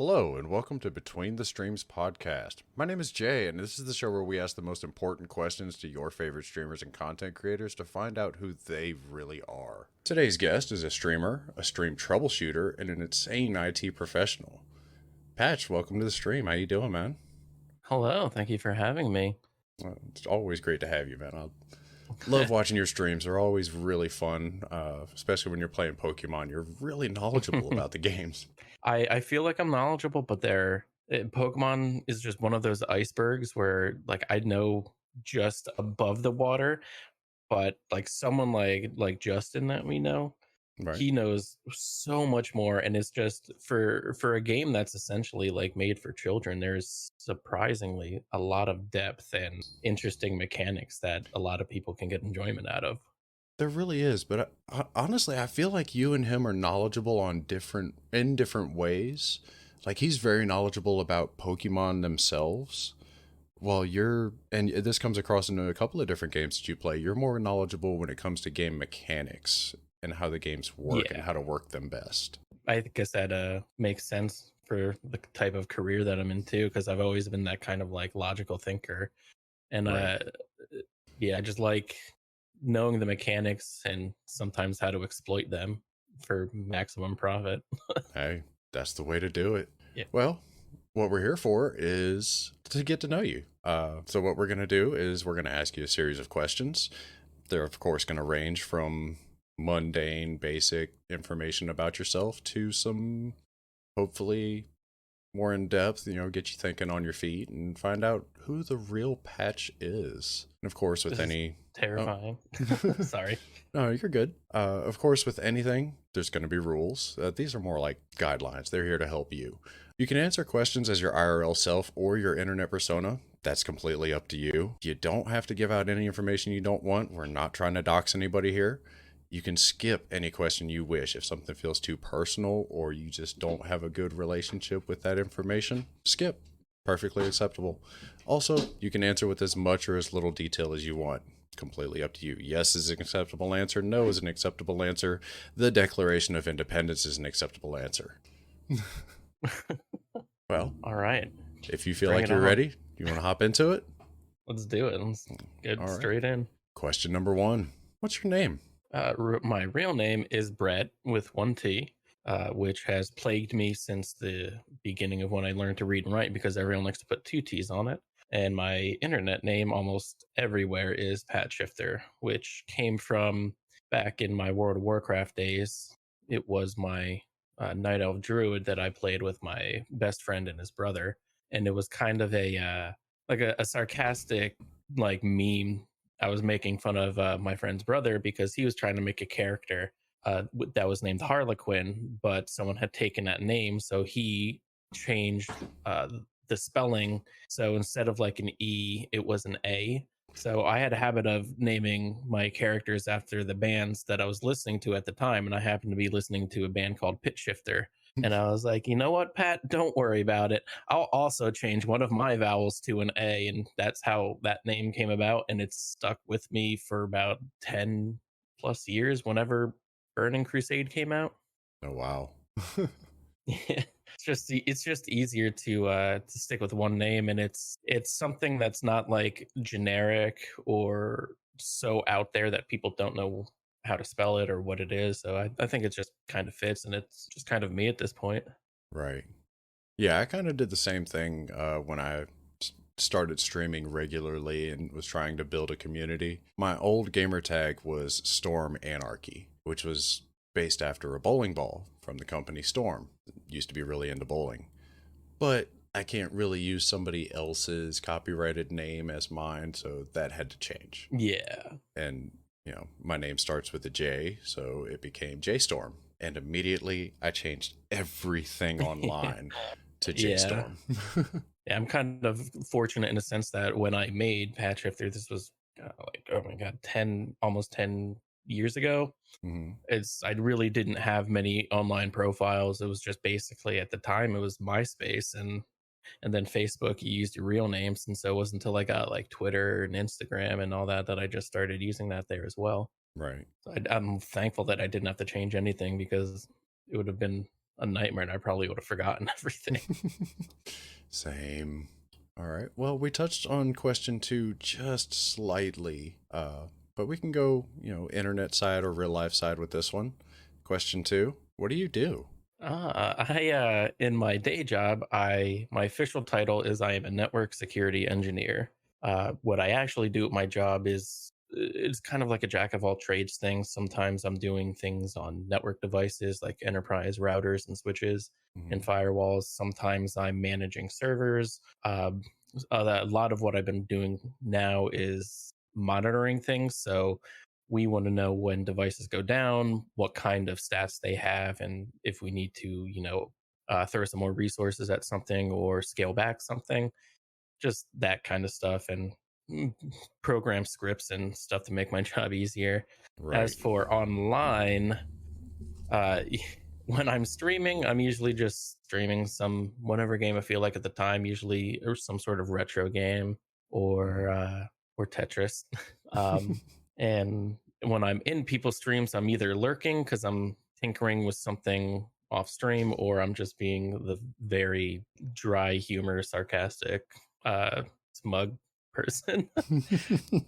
Hello, and welcome to Between the Streams podcast. My name is Jay, and this is the show where we ask the most important questions to your favorite streamers and content creators to find out who they really are. Today's guest is a streamer, a stream troubleshooter, and an insane IT professional. Patch, welcome to the stream. How you doing, man? Hello, thank you for having me. It's always great to have you, man. I love watching your streams. They're always really fun, especially when you're playing Pokemon. You're really knowledgeable about the games. I feel like I'm knowledgeable, but Pokemon is just one of those icebergs where like I know just above the water, but like someone like Justin that we know, Right. he knows so much more, and it's just for a game that's essentially like made for children. There's surprisingly a lot of depth and interesting mechanics that a lot of people can get enjoyment out of. There really is, but honestly, I feel like you and him are knowledgeable on different ways. Like he's very knowledgeable about Pokemon themselves, while and this comes across in a couple of different games that you play. You're more knowledgeable when it comes to game mechanics and how the games work and how to work them best. I guess that makes sense for the type of career that I'm into, because I've always been that kind of like logical thinker, and Right. I just like knowing the mechanics and sometimes how to exploit them for maximum profit. Hey, that's the way to do it. Yeah. Well, what we're here for is to get to know you. So what we're going to do is we're going to ask you a series of questions. They're, of course, going to range from mundane, basic information about yourself to some, hopefully, more in depth, get you thinking on your feet and find out who the real Patch is. And of course, with any terrifying. Sorry. No, you're good. Of course, with anything, there's going to be rules. These are more like guidelines. They're here to help you. You can answer questions as your IRL self or your internet persona. That's completely up to you. You don't have to give out any information you don't want. We're not trying to dox anybody here. You can skip any question you wish. If something feels too personal or you just don't have a good relationship with that information, skip. Perfectly acceptable. Also, you can answer with as much or as little detail as you want. Completely up to you. Yes is an acceptable answer. No is an acceptable answer. The Declaration of Independence is an acceptable answer. Well, all right. If you feel like you're ready, you want to hop into it? Let's do it. Let's get straight in. Question number 1. What's your name? My real name is Brett with 1 T, which has plagued me since the beginning of when I learned to read and write, because everyone likes to put 2 T's on it. And my internet name almost everywhere is PatchShifter, which came from back in my World of Warcraft days. It was my Night Elf Druid that I played with my best friend and his brother. And it was kind of a sarcastic like meme. I was making fun of my friend's brother because he was trying to make a character that was named Harlequin, but someone had taken that name, so he changed the spelling. So instead of like an E, it was an A. So I had a habit of naming my characters after the bands that I was listening to at the time, and I happened to be listening to a band called PatchShifter. And I was like, you know what, Pat, don't worry about it. I'll also change one of my vowels to an A. And that's how that name came about. And it's stuck with me for about 10 plus years whenever Burning Crusade came out. Oh, wow. Yeah. It's just easier to stick with one name, and it's something that's not like generic or so out there that people don't know how to spell it or what it is. So I think it just kind of fits, and it's just kind of me at this point. Right. Yeah, I kind of did the same thing when I started streaming regularly and was trying to build a community. My old gamer tag was Storm Anarchy, which was based after a bowling ball from the company Storm. It used to be really into bowling. But I can't really use somebody else's copyrighted name as mine, so that had to change. Yeah. And my name starts with a J, so it became JStorm. And immediately I changed everything online to JStorm. Yeah, I'm kind of fortunate in a sense that when I made PatchShifter, this was almost 10 years ago. Mm-hmm. I really didn't have many online profiles. It was just basically at the time it was MySpace and then Facebook. You used your real names, and so it wasn't until I got like Twitter and Instagram and all that I just started using that there as well. Right. So I'm thankful that I didn't have to change anything, because it would have been a nightmare, and I probably would have forgotten everything. Same. All right. Well, we touched on question 2 just slightly, but we can go, internet side or real life side with this one. Question 2: what do you do? In my day job, my official title is I am a network security engineer. What I actually do at my job is it's kind of like a jack of all trades thing. Sometimes I'm doing things on network devices like enterprise routers and switches and firewalls. Sometimes I'm managing servers. A lot of what I've been doing now is monitoring things. So we want to know when devices go down, what kind of stats they have, and if we need to, throw some more resources at something or scale back something, just that kind of stuff, and program scripts and stuff to make my job easier. Right. As for online, uh, when I'm streaming, I'm usually just streaming some whatever game I feel like at the time, usually or some sort of retro game or Tetris. And when I'm in people's streams, I'm either lurking because I'm tinkering with something off stream, or I'm just being the very dry humor, sarcastic, smug person.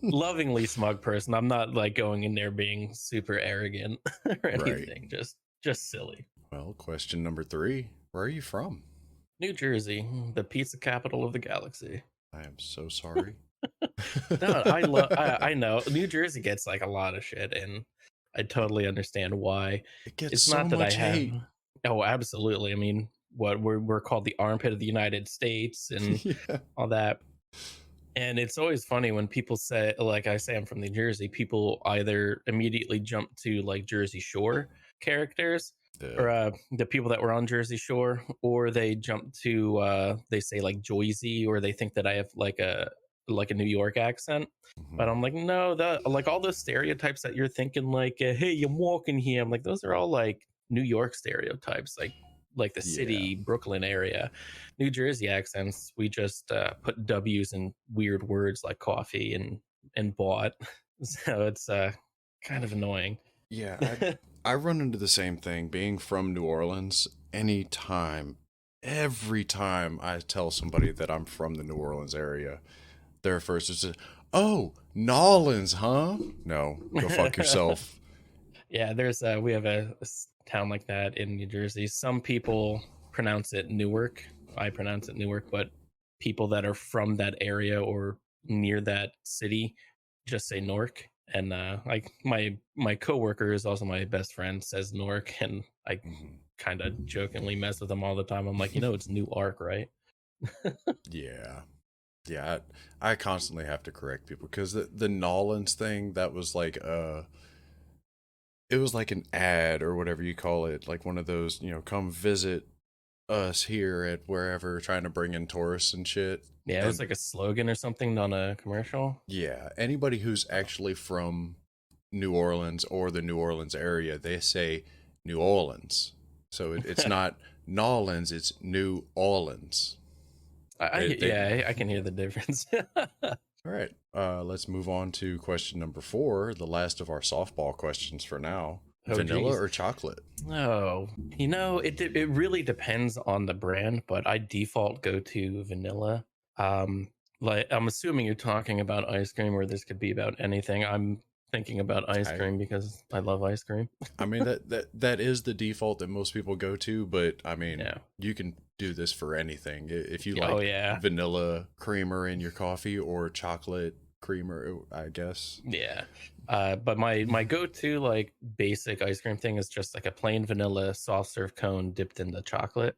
Lovingly smug person. I'm not like going in there being super arrogant or anything. Right. Just silly. Well, question number 3: where are you from? New Jersey, the pizza capital of the galaxy. I am so sorry. No, I know New Jersey gets like a lot of shit, and I totally understand why. It gets It's so not that I much have. hate. Oh, absolutely. I mean, what we're called the armpit of the United States and Yeah. all that. And it's always funny when people say, like I say, I'm from New Jersey, people either immediately jump to like Jersey Shore characters or the people that were on Jersey Shore, or they jump to they say like Joyzy, or they think that I have like a New York accent. But I'm like, no, that like all those stereotypes that you're thinking, like, hey, I'm walking here. I'm like, those are all like New York stereotypes, like the city, Brooklyn area. New Jersey accents, we just put W's in weird words like coffee and bought. So it's kind of annoying. Yeah, I run into the same thing being from New Orleans. Every time I tell somebody that I'm from the New Orleans area, their first is, oh, Nolans, huh? No, go fuck yourself. Yeah, we have a town like that in New Jersey. Some people pronounce it Newark. I pronounce it Newark, but people that are from that area or near that city just say Nork. And like my coworker is also my best friend, says Nork, and I kind of jokingly mess with him all the time. I'm like, it's New Ark, right? Yeah, I constantly have to correct people because the Nolans thing, that was like it was like an ad or whatever you call it, like one of those, come visit us here at wherever, trying to bring in tourists and shit. Yeah, it was like a slogan or something on a commercial. Yeah, anybody who's actually from New Orleans or the New Orleans area, they say New Orleans. So it's not Nolans, it's New Orleans. I can hear the difference. All right, let's move on to question number 4, the last of our softball questions for now. Vanilla or chocolate? Oh, it really depends on the brand, but I default go to vanilla. Like I'm assuming you're talking about ice cream, or this could be about anything. I'm thinking about ice cream because I love ice cream. I mean that is the default that most people go to, but I mean, you can do this for anything. If you like vanilla creamer in your coffee or chocolate creamer, I guess. Yeah. But my go-to like basic ice cream thing is just like a plain vanilla soft serve cone dipped in the chocolate.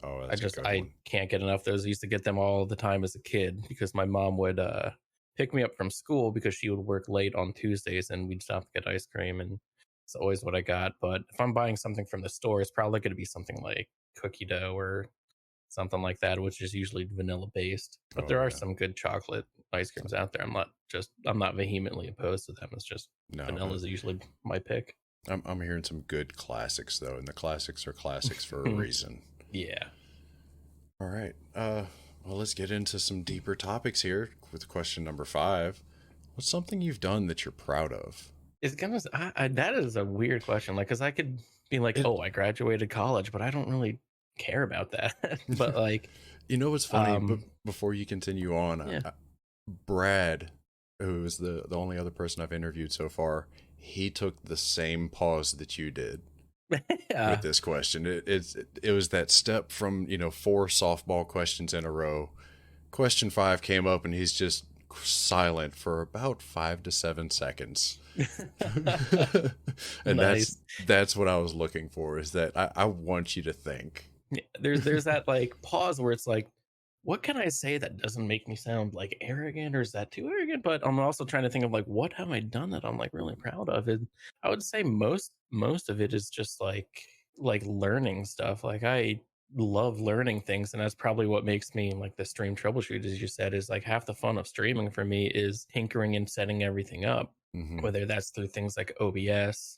Oh, that's I can't get enough of those. I used to get them all the time as a kid because my mom would pick me up from school because she would work late on Tuesdays and we'd stop to get ice cream, and it's always what I got. But if I'm buying something from the store, it's probably going to be something like cookie dough or something like that, which is usually vanilla based. But there are some good chocolate ice creams out there. I'm not vehemently opposed to them. It's just vanilla is usually my pick. I'm hearing some good classics though, and the classics are classics for a reason. Yeah. All right. Well, let's get into some deeper topics here with question number 5. What's something you've done that you're proud of? That is a weird question. Like, cause I could being like, It, oh, I graduated college, but I don't really care about that. But like, you know what's funny? But um, before you continue on, yeah. Brad, who is the only other person I've interviewed so far, he took the same pause that you did with Yeah, this question. It was that step from, you know, 4 softball questions in a row. Question 5 came up and he's just silent for about 5 to 7 seconds. And nice. that's what I was looking for, is that I want you to think. Yeah, there's that like pause where it's like, what can I say that doesn't make me sound like arrogant, or is that too arrogant? But I'm also trying to think of like, what have I done that I'm like really proud of? And I would say most of it is just like learning stuff. Like I love learning things, and that's probably what makes me like the stream troubleshoot, as you said, is like half the fun of streaming for me is tinkering and setting everything up, Hmm. whether that's through things like OBS,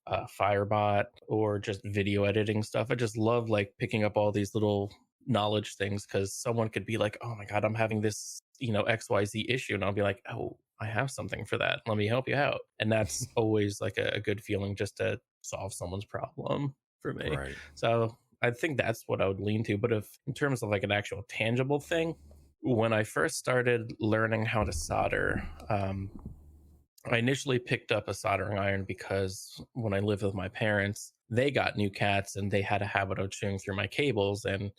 Firebot, or just video editing stuff. I just love like picking up all these little knowledge things, because someone could be like, oh my God, I'm having this, XYZ issue. And I'll be like, oh, I have something for that. Let me help you out. And that's always like a good feeling, just to solve someone's problem for me. Right. So I think that's what I would lean to. But if in terms of like an actual tangible thing, when I first started learning how to solder, I initially picked up a soldering iron because when I lived with my parents, they got new cats and they had a habit of chewing through my cables and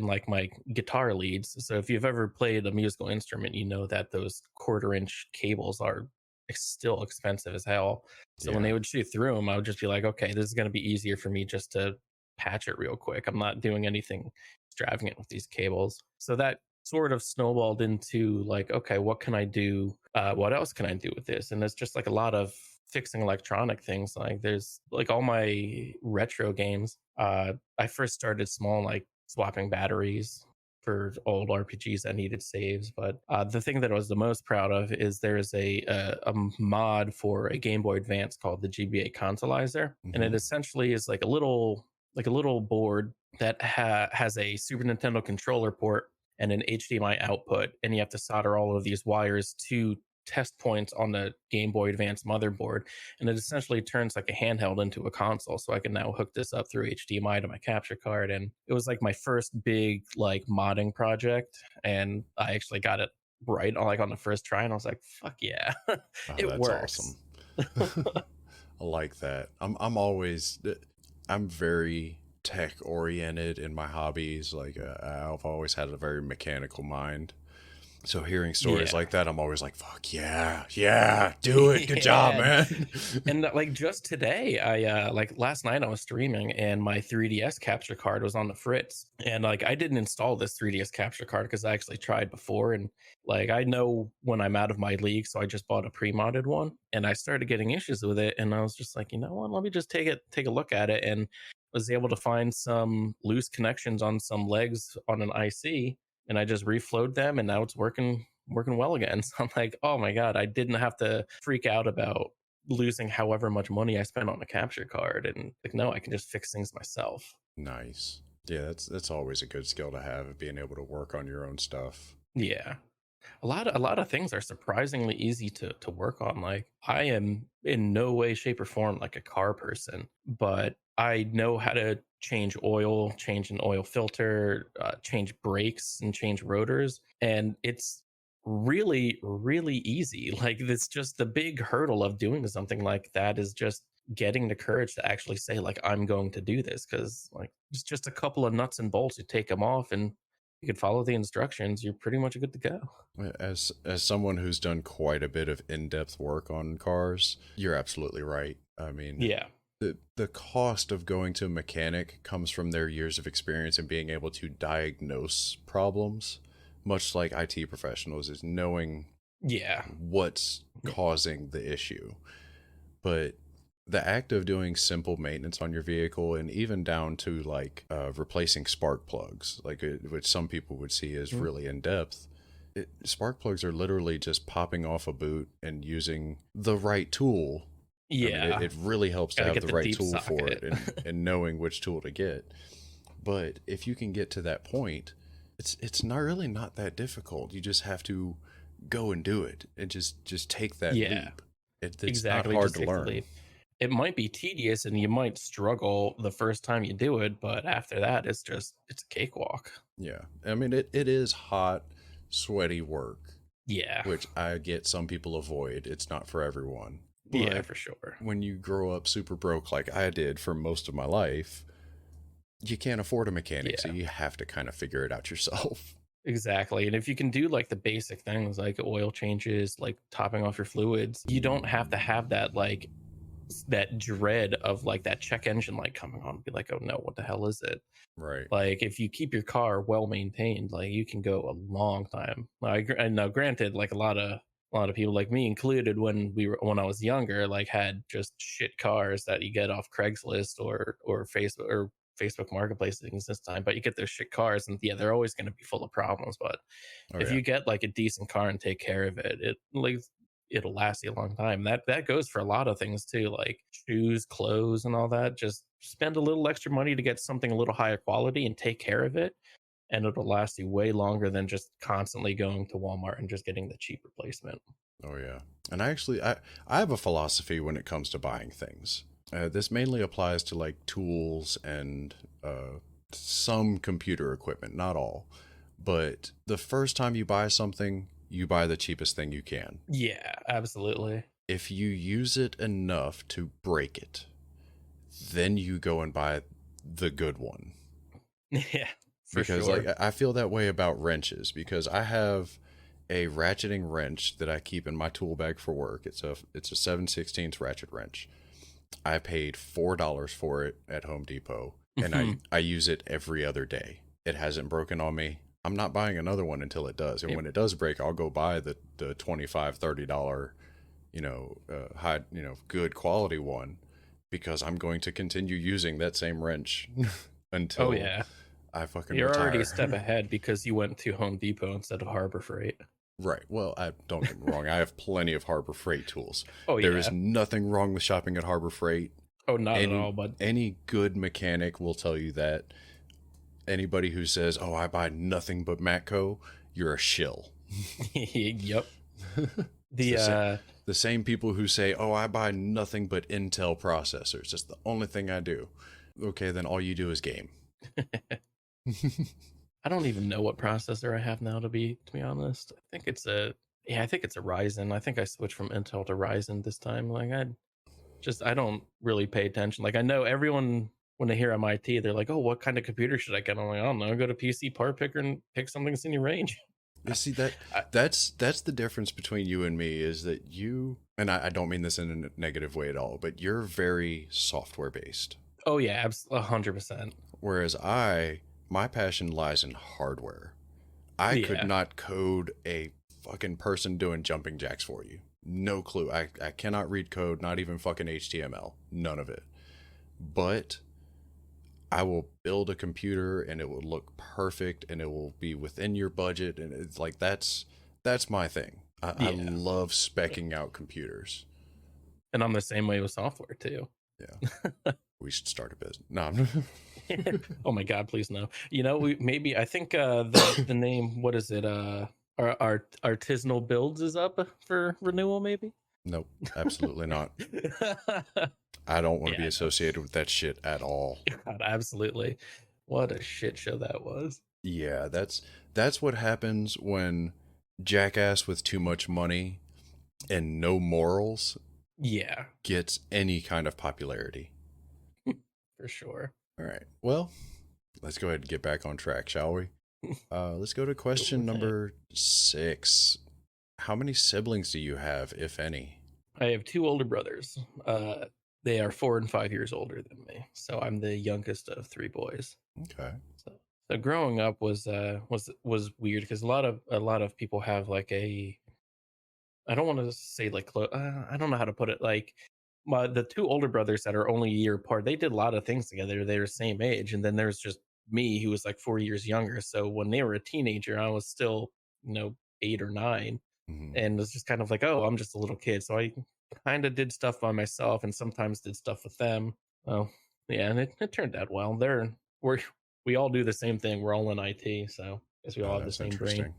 like my guitar leads. So if you've ever played a musical instrument, you know that those 1/4 inch cables are still expensive as hell. So when Yeah. they would chew through them, I would just be like, okay, this is going to be easier for me just to patch it real quick. I'm not doing anything extravagant with these cables. So that sort of snowballed into like, okay, what can I do? What else can I do with this? And it's just like a lot of fixing electronic things. Like there's like all my retro games. I first started small, like swapping batteries for old RPGs that needed saves. But the thing that I was the most proud of is there's a mod for a Game Boy Advance called the GBA Consolizer, and Hmm. it essentially is like a little board that has a Super Nintendo controller port and an HDMI output, and you have to solder all of these wires to test points on the Game Boy Advance motherboard, and it essentially turns like a handheld into a console. So I can now hook this up through HDMI to my capture card, and it was like my first big like modding project, and I actually got it right on like on the first try, and I was like, "Fuck yeah, Oh, it that's awesome. works." I like that. I'm very tech oriented in my hobbies. Like I've always had a very mechanical mind. So hearing stories Yeah. like that, I'm always like, "Fuck yeah, yeah, do it. Good job, Yeah, man." and like just today, I like last night I was streaming and my 3DS capture card was on the fritz, and like I didn't install this 3DS capture card because I actually tried before, and like I know when I'm out of my league, so I just bought a pre-modded one, and I started getting issues with it, and I was just like, you know what, let me just take a look at it, and was able to find some loose connections on some legs on an IC, and I just reflowed them, and now it's working well again. So I'm like, oh my God, I didn't have to freak out about losing however much money I spent on a capture card. And like, no, I can just fix things myself. Nice. Yeah, that's always a good skill to have, being able to work on your own stuff. Yeah. A lot of things are surprisingly easy to work on. Like I am in no way, shape, or form like a car person, but I know how to change oil, change an oil filter, change brakes, and change rotors, and it's really, really easy. Like it's just the big hurdle of doing something like that is just getting the courage to actually say like I'm going to do this, because like it's just a couple of nuts and bolts. You take them off and you can follow the instructions. You're pretty much good to go. As someone who's done quite a bit of in-depth work on cars, you're absolutely right. I mean, Yeah. the cost of going to a mechanic comes from their years of experience and being able to diagnose problems, much like IT professionals, is knowing Yeah. what's Yeah. causing the issue. But the act of doing simple maintenance on your vehicle, and even down to like replacing spark plugs, which some people would see as Mhm. really in depth, spark plugs are literally just popping off a boot and using the right tool. I mean, Yeah. it really helps to Gotta have get the the right deep tool for it, socket. and knowing which tool to get. But if you can get to that point, it's not really not that difficult. You just have to go and do it, and just take that Yeah. leap. It's not Exactly. hard Just to take the learn. leap. It might be tedious and you might struggle the first time you do it, but after that, it's a cakewalk. Yeah. I mean, it is hot, sweaty work, Yeah. which I get some people avoid. It's not for everyone. Yeah, But for sure. when you grow up super broke like I did for most of my life, you can't afford a mechanic, so Yeah. you have to kind of figure it out yourself. Exactly. And if you can do like the basic things like oil changes, like topping off your fluids, you don't have to have that like that dread of like that check engine light coming on and be like, oh no, what the hell is it? Right. Like if you keep your car well maintained, like you can go a long time. Like, and now granted, like a lot of people like me included, when I was younger, like had just shit cars that you get off Craigslist or Facebook Marketplace things this time, but you get those shit cars and yeah, they're always going to be full of problems. But Oh, if yeah. you get like a decent car and take care of it, it'll last you a long time. That goes for a lot of things too, like shoes, clothes, and all that. Just spend a little extra money to get something a little higher quality and take care of it, and it'll last you way longer than just constantly going to Walmart and just getting the cheap replacement. Oh, yeah. And I have a philosophy when it comes to buying things. This mainly applies to like tools and some computer equipment, not all. But the first time you buy something, you buy the cheapest thing you can. Yeah, absolutely. If you use it enough to break it, then you go and buy the good one. Yeah, for Because sure. like I feel that way about wrenches because I have a ratcheting wrench that I keep in my tool bag for work. It's a 7/16 ratchet wrench. I paid $4 for it at Home Depot, and I use it every other day. It hasn't broken on me. I'm not buying another one until it does. And Yep. when it does break, I'll go buy the $25, $30, high, good quality one because I'm going to continue using that same wrench Oh until yeah, I fucking you're already a retire. step ahead because you went to Home Depot instead of Harbor Freight. Right. Well, I don't get me wrong. I have plenty of Harbor Freight tools. Oh There is yeah. nothing wrong with shopping at Harbor Freight. Oh, not at Any all. But any good mechanic will tell you that. Anybody who says, "Oh, I buy nothing but Matco," you're a shill. yep. It's The the same people who say, "Oh, I buy nothing but Intel processors. That's the only thing I do." Okay, then all you do is game. I don't even know what processor I have now, to be honest. I think it's a Ryzen. I think I switched from Intel to Ryzen this time. Like I don't really pay attention. Like I know everyone when they hear MIT, they're like, "Oh, what kind of computer should I get?" I'm like, "I don't know. Go to PC Part Picker and pick something that's in your range." You see that I, that's the difference between you and me is that you and I don't mean this in a negative way at all, but you're very software based. oh yeah, 100%. Whereas my passion lies in hardware. I could Yeah, not code a fucking person doing jumping jacks for you. No clue. I cannot read code, not even fucking HTML. None of it. But I will build a computer and it will look perfect and it will be within your budget and it's like that's my thing. I yeah. love specking out computers. And I'm the same way with software too. Yeah. We should start a business. No, I'm Oh my god, please no. I think the name, what is it? Our artisanal builds is up for renewal, maybe. nope, absolutely not. I don't want to be Yeah, no. associated with that shit at all. God, absolutely. What a shit show that was. Yeah, that's what happens when jackass with too much money and no morals Yeah, gets any kind of popularity. for sure. All right. Well, let's go ahead and get back on track, shall we? Let's go to Go question with it. number 6. How many siblings do you have, if any? I have two older brothers. They are 4 and 5 years older than me, so I'm the youngest of three boys. Okay. So, so growing up was weird because a lot of people have like a, I don't want to say like I don't know how to put it. Like the two older brothers that are only a year apart, they did a lot of things together. They're the same age, and then there's just me who was like 4 years younger. So when they were a teenager, I was still 8 or 9, Hmm. and was just kind of like, oh, I'm just a little kid. So I kind of did stuff by myself, and sometimes did stuff with them. Oh yeah, and it turned out well. We all do the same thing. We're all in IT, so I guess we all Oh, have the that's same brain. interesting.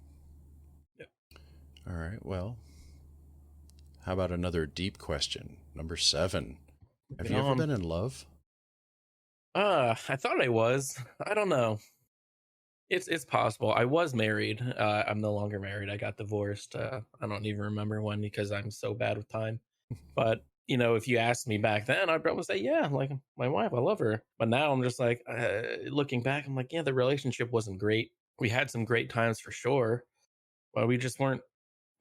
Yeah. All right. Well, how about another deep question? Number 7. Have Moving you ever on. been in love? I thought I was. I don't know. It's possible. I was married. I'm no longer married. I got divorced. I don't even remember when because I'm so bad with time. But if you asked me back then, I'd probably say, yeah, like my wife, I love her. But now I'm just like, looking back, I'm like, yeah, the relationship wasn't great. We had some great times for sure, but we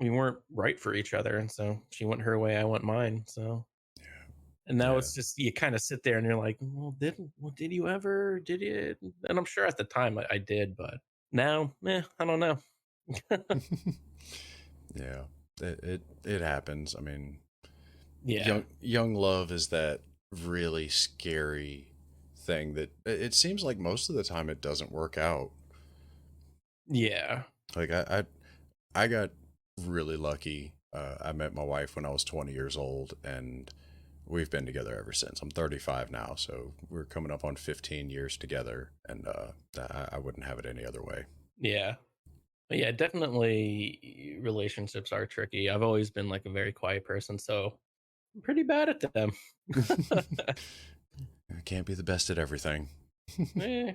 weren't right for each other. And so she went her way, I went mine. So, and now Yeah. it's just, you kind of sit there and you're like, did you ever, did you? And I'm sure at the time I did, but now, I don't know. Yeah. It happens. I mean, Yeah. young love is that really scary thing that it seems like most of the time it doesn't work out. Yeah. Like I got really lucky. I met my wife when I was 20 years old, and we've been together ever since. I'm 35 now, so we're coming up on 15 years together, and I wouldn't have it any other way. Yeah. But yeah, definitely relationships are tricky. I've always been like a very quiet person, so I'm pretty bad at them. I can't be the best at everything. Eh,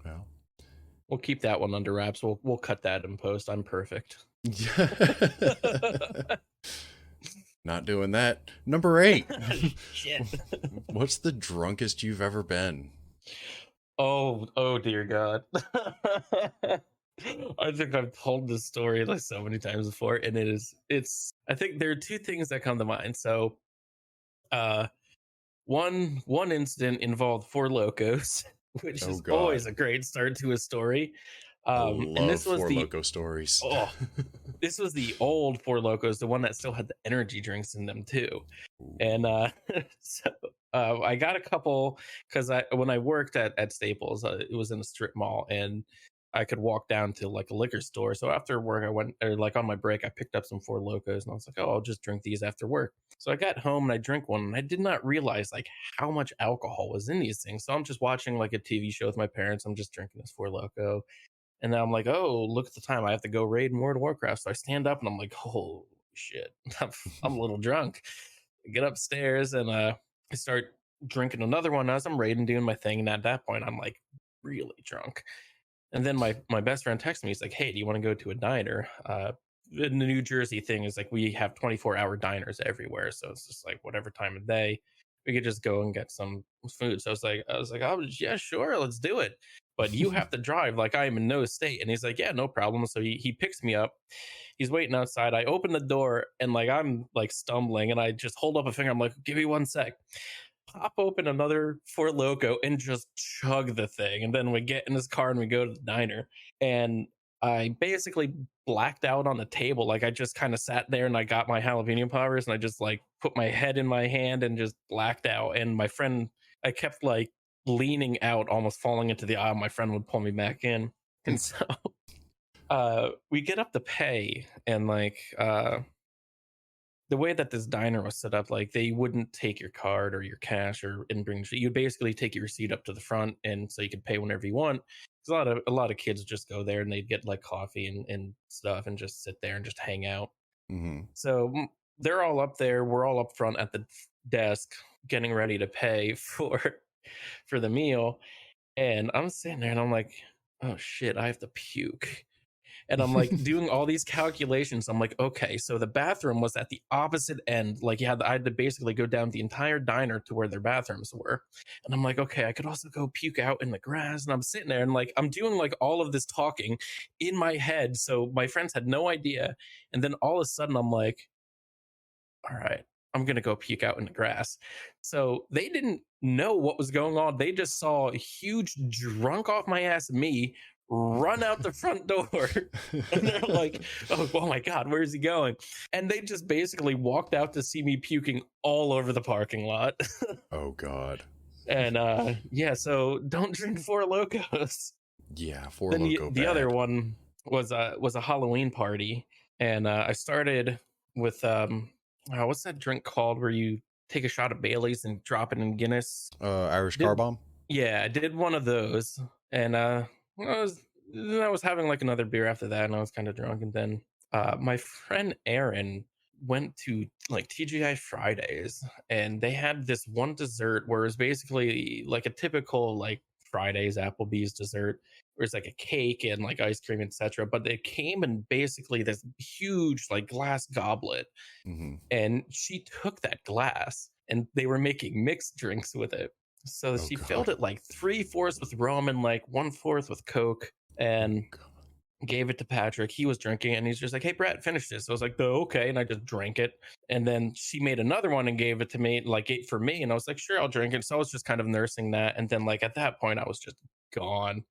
Well, we'll keep that one under wraps. We'll cut that in post. I'm perfect. not doing that. Number 8. Shit. What's the drunkest you've ever been? Oh dear God. I think I've told this story like so many times before, and it's I think there are two things that come to mind. So uh one incident involved four locos, which Oh is always God, a great start to a story. I And love Four Loco stories. oh this was the old four locos, the one that still had the energy drinks in them too. And so I got a couple because when I worked at Staples, it was in a strip mall, and I could walk down to like a liquor store. So after work, I went, or like on my break, I picked up some Four Locos, and I was like, oh, I'll just drink these after work. So I got home and I drank one, and I did not realize like how much alcohol was in these things. So I'm just watching like a TV show with my parents. I'm just drinking this Four Loco, and then I'm like, oh, look at the time. I have to go raid World of Warcraft. So I stand up and I'm like, holy shit, I'm a little drunk. I get upstairs and I start drinking another one as I'm raiding, doing my thing. And at that point, I'm like really drunk. And then my best friend texts me. He's like, hey, do you want to go to a diner? The New Jersey thing is like we have 24-hour diners everywhere. So it's just like whatever time of day, we could just go and get some food. So I was like, oh, yeah, sure, let's do it. But you have to drive. Like I am in no state. And he's like, yeah, no problem. So he picks me up. He's waiting outside. I open the door and like I'm like stumbling and I just hold up a finger. I'm like, give me 1 sec. Pop open another Four Loco and just chug the thing. And then we get in his car and we go to the diner. And I basically blacked out on the table. Like I just kind of sat there and I got my jalapeno poppers and I just like put my head in my hand and just blacked out. And my friend, I kept like leaning out, almost falling into the aisle. My friend would pull me back in. And so we get up to pay and like the way that this diner was set up, like they wouldn't take your card or your cash or and bring you basically take your receipt up to the front and so you could pay whenever you want. Because a lot of kids just go there and they'd get like coffee and stuff and just sit there and just hang out. Mm-hmm. So they're all up there, we're all up front at the desk getting ready to pay for the meal. And I'm sitting there and I'm like, oh shit, I have to puke. And I'm like doing all these calculations. I'm like, okay, so the bathroom was at the opposite end. Like, I had to basically go down the entire diner to where their bathrooms were. And I'm like, okay, I could also go puke out in the grass. And I'm sitting there and like, I'm doing like all of this talking in my head. So my friends had no idea. And then all of a sudden, I'm like, all right, I'm going to go puke out in the grass. So they didn't know what was going on. They just saw a huge drunk off my ass me run out the front door. And they're like, oh my God, where's he going? And they just basically walked out to see me puking all over the parking lot. Oh God. And yeah, so don't drink Four Locos. Yeah, Four Then Loco the bad. other one was a Halloween party. And I started with what's that drink called where you take a shot of Bailey's and drop it in Guinness? Irish car bomb. Yeah, I did one of those, and I was having like another beer after that, and I was kind of drunk. And then my friend Aaron went to like TGI Fridays, and they had this one dessert where it's basically like a typical like Fridays Applebee's dessert, where it's like a cake and like ice cream, etc. But they came in basically this huge like glass goblet, Hmm. and she took that glass and they were making mixed drinks with it. So Oh she God. filled it like 3/4 with rum and like 1/4 with Coke, Oh and God. gave it to Patrick. He was drinking it, and he's just like, "Hey, Brett, finish this." I was like, "Oh, okay," and I just drank it. And then she made another one and gave it to me, like it for me, and I was like, "Sure, I'll drink it." So I was just kind of nursing that, and then like at that point, I was just gone.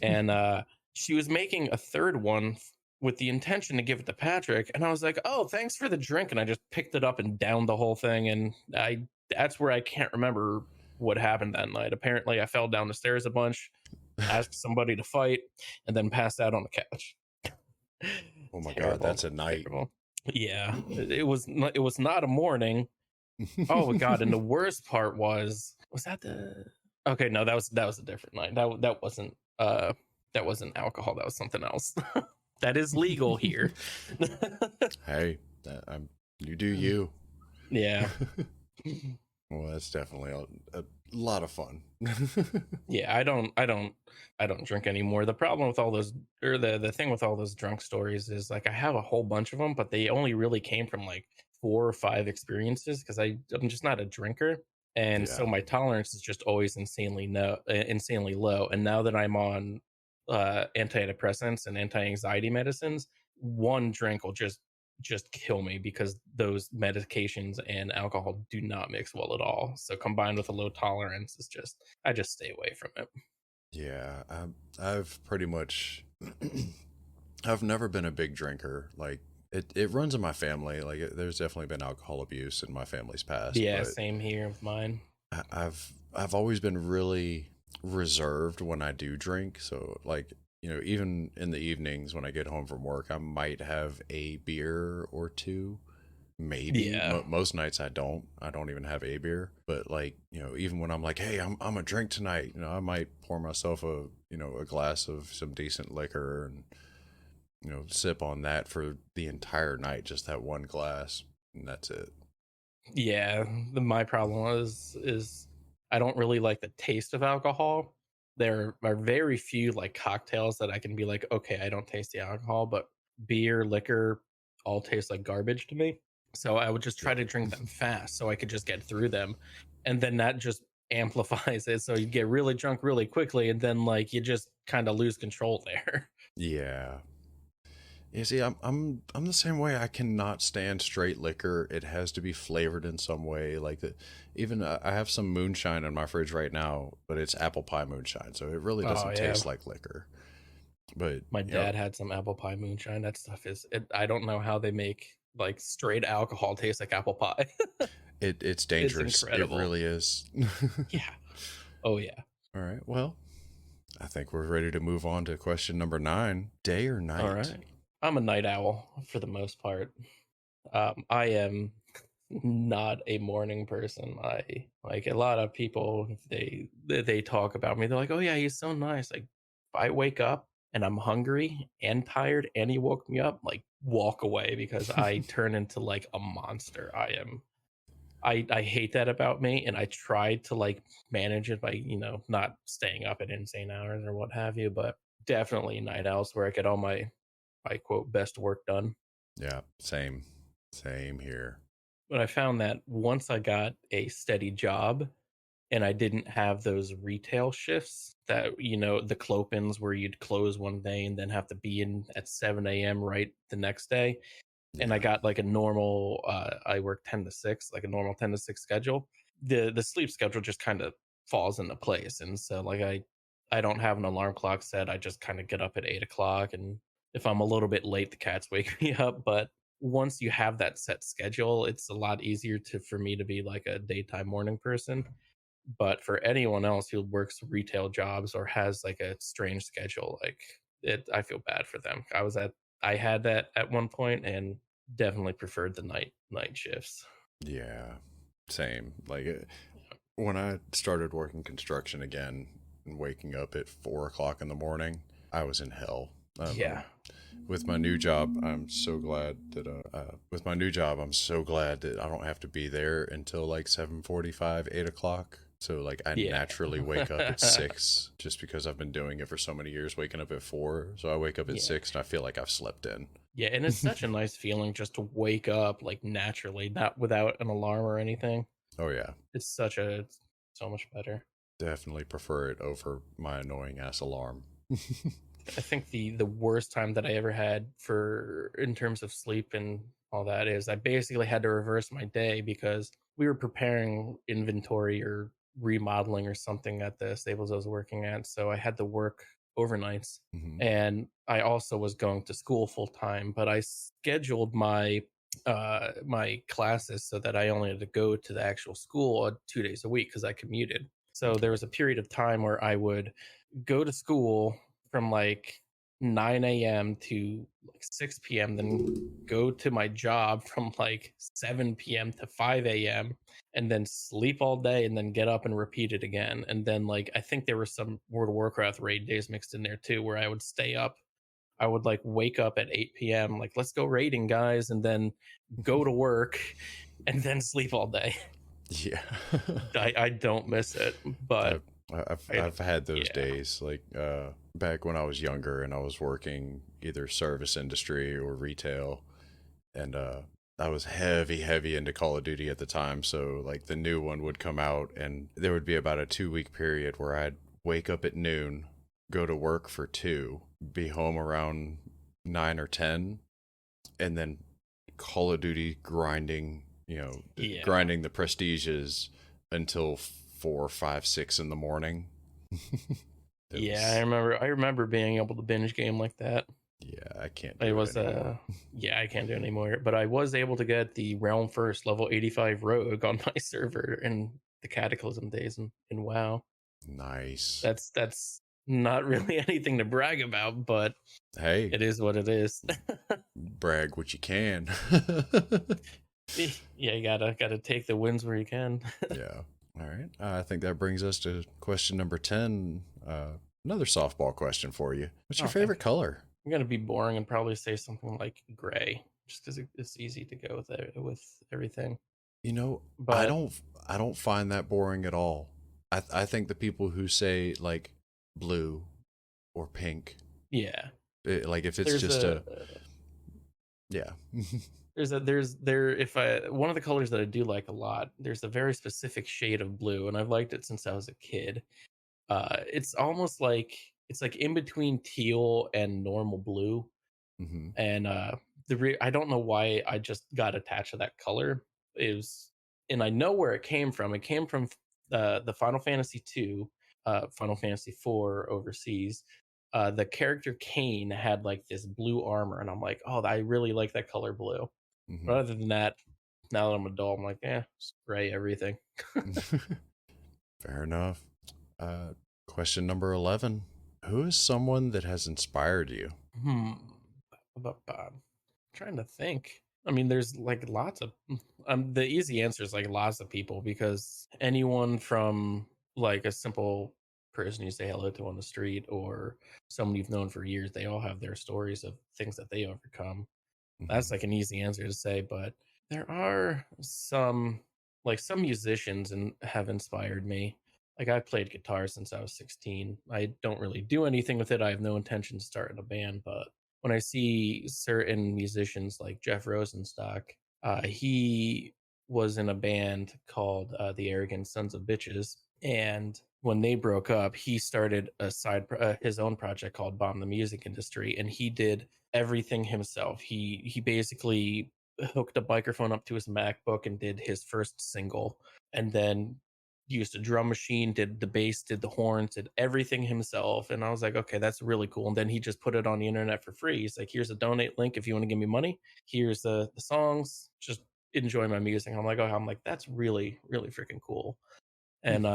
And she was making a third one with the intention to give it to Patrick, and I was like, "Oh, thanks for the drink," and I just picked it up and downed the whole thing, and I that's where I can't remember what happened that night. Apparently, I fell down the stairs a bunch, asked somebody to fight, and then passed out on the couch. Oh my God, Terrible, that's a night. terrible. Yeah, it was not a morning. Oh my God, and the worst part was that the okay, no, that was a different night. That wasn't alcohol, that was something else. That is legal here. Hey, you do you. Yeah. Well, that's definitely a lot of fun. Yeah, I don't drink anymore. The problem with all those, or the thing with all those drunk stories is like I have a whole bunch of them, but they only really came from like 4 or 5 experiences because I'm just not a drinker, and so Yeah. my tolerance is just always insanely low. And now that I'm on antidepressants and anti-anxiety medicines, one drink will just kill me because those medications and alcohol do not mix well at all. So combined with a low tolerance is just I just stay away from it. Yeah. I've pretty much, I've never been a big drinker. Like, it runs in my family. Like, there's definitely been alcohol abuse in my family's past, Yeah, but same here with mine. I've always been really reserved when I do drink. So like, even in the evenings when I get home from work, I might have a beer or two. Maybe Yeah. most nights I don't even have a beer. But like, even when I'm like, hey, I'm a drink tonight, I might pour myself a glass of some decent liquor and sip on that for the entire night, just that one glass, and that's it. Yeah, my problem is I don't really like the taste of alcohol. There are very few like cocktails that I can be like, okay, I don't taste the alcohol, but beer, liquor, all taste like garbage to me. So I would just try to drink Yeah. them fast so I could just get through them, and then that just amplifies it. So you get really drunk really quickly, and then like you just kind of lose control there. Yeah. You see, I'm the same way. I cannot stand straight liquor. It has to be flavored in some way. Like the, even I have some moonshine in my fridge right now, but it's apple pie moonshine, so it really Oh doesn't yeah, taste like liquor. But my dad had some apple pie moonshine. That stuff I don't know how they make like straight alcohol taste like apple pie. it's It's dangerous. It incredible. really is. Yeah. Oh yeah. All right. Well, I think we're ready to move on to question number 9. Day or All night? right. I'm a night owl for the most part. I am not a morning person. I like a lot of people. They talk about me. They're like, "Oh yeah, he's so nice." Like, if I wake up and I'm hungry and tired, and he woke me up, like walk away because I turn into like a monster. I am. I hate that about me, and I tried to like manage it by not staying up at insane hours or what have you. But definitely night owls where I get all my quote best work done. Yeah, same here. But I found that once I got a steady job and I didn't have those retail shifts that, the clopins where you'd close one day and then have to be in at 7 a.m. right the next day. And I Yeah. got like a normal, I work 10 to 6, like a normal 10 to 6 schedule. The sleep schedule just kind of falls into place. And so, like, I don't have an alarm clock set. I just kind of get up at 8 o'clock. And if I'm a little bit late, the cats wake me up. But once you have that set schedule, it's a lot easier for me to be like a daytime morning person. But for anyone else who works retail jobs or has like a strange schedule, like I feel bad for them. I had that at one point and definitely preferred the night shifts. Yeah. Same. Like when I started working construction again and waking up at 4 o'clock in the morning, I was in hell. Yeah. With my new job, I'm so glad that with my new job, I'm so glad that I don't have to be there until like 7:45, 8 o'clock. So like I Yeah. naturally wake up at 6 just because I've been doing it for so many years, waking up at 4. So I wake up at Yeah. 6 and I feel like I've slept in. Yeah, and it's such a nice feeling just to wake up like naturally, not without an alarm or anything. Oh yeah, It's so much better. definitely prefer it over my annoying ass alarm. I think the worst time that I ever had for in terms of sleep and all that is I basically had to reverse my day because we were preparing inventory or remodeling or something at the stables I was working at. So I had to work overnights. Hmm. And I also was going to school full time, but I scheduled my classes so that I only had to go to the actual school 2 days a week because I commuted. So there Okay. was a period of time where I would go to school from like 9 a.m. to like 6 p.m., then go to my job from like 7 p.m. to 5 a.m., and then sleep all day and then get up and repeat it again. And then, like, I think there were some World of Warcraft raid days mixed in there too, where I would stay up. I would like wake up at 8 p.m., like, let's go raiding, guys, and then go to work and then sleep all day. Yeah. I don't miss it, but I've, I've I, I've had those yeah. days like back when I was younger and I was working either service industry or retail, and I was heavy into Call of Duty at the time. So like the new one would come out, and there would be about a 2 week period where I'd wake up at noon, go to work for 2, be home around 9 or 10, and then Call of Duty grinding, Yeah. grinding the prestiges until 4, 5, 6 in the morning. It Yeah, was, I remember being able to binge game like that. yeah, I can't I do it was anymore. yeah, I can't do it anymore, but I was able to get the Realm First level 85 rogue on my server in the Cataclysm days in WoW. Nice. That's not really anything to brag about, but Hey, it is what it is. brag what you can. Yeah, you gotta take the wins where you can. Yeah. All right. I think that brings us to question number 10. Another softball question for you. What's your Okay. favorite color? I'm gonna be boring and probably say something like gray, just because it's easy to go with everything. You know, I But don't I don't find that boring at all. I think the people who say like blue or pink, yeah, like if it's there's just a a yeah. there's there if I one of the colors that I do like a lot. There's a very specific shade of blue, and I've liked it since I was a kid. It's almost like it's like in between teal and normal blue, Hmm. and I don't know why I just got attached to that color. It was, and I know where it came from. It came from the Final Fantasy 2, Final Fantasy 4 overseas. The character Kane had like this blue armor, and I'm like, oh, I really like that color blue. But Hmm. other than that, now that I'm adult, I'm like, gray everything. Fair enough. Question number 11. Who is someone that has inspired you? Hmm. Trying to think. I mean, there's like lots of the easy answer is like lots of people because anyone from like a simple person you say hello to on the street or someone you've known for years, they all have their stories of things that they overcome. That's Hmm. like an easy answer to say, but there are some musicians and have inspired me. Like I played guitar since I was 16. I don't really do anything with it. I have no intention to start in a band, but when I see certain musicians like Jeff Rosenstock, he was in a band called the Arrogant Sons of Bitches, and when they broke up, he started his own project called Bomb the Music Industry, and he did everything himself. He basically hooked a microphone up to his MacBook and did his first single, and then used a drum machine, did the bass, did the horns, did everything himself. And I was like, okay, that's really cool. And then he just put it on the internet for free. He's like, here's a donate link if you want to give me money. Here's the songs. Just enjoy my music. I'm like, that's really, really freaking cool. And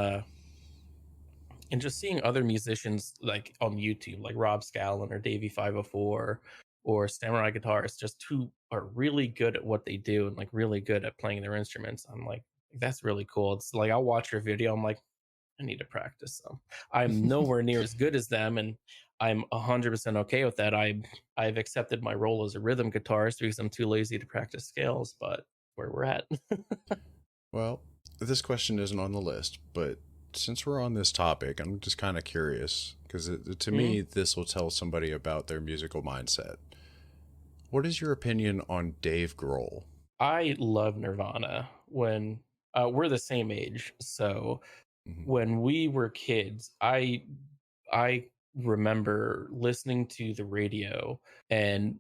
just seeing other musicians like on YouTube, like Rob Scallon or Davey 504 or Samurai guitarists, just who are really good at what they do and like really good at playing their instruments. I'm like, that's really cool. It's like I'll watch your video. I'm like, I need to practice some. I'm nowhere near as good as them, and I'm 100% okay with that. I've accepted my role as a rhythm guitarist because I'm too lazy to practice scales, but where we're at. Well, this question isn't on the list, but since we're on this topic, I'm just kind of curious because to Mhm. me, this will tell somebody about their musical mindset. What is your opinion on Dave Grohl? I love Nirvana. When we're the same age, so Hmm. when we were kids, I remember listening to the radio, and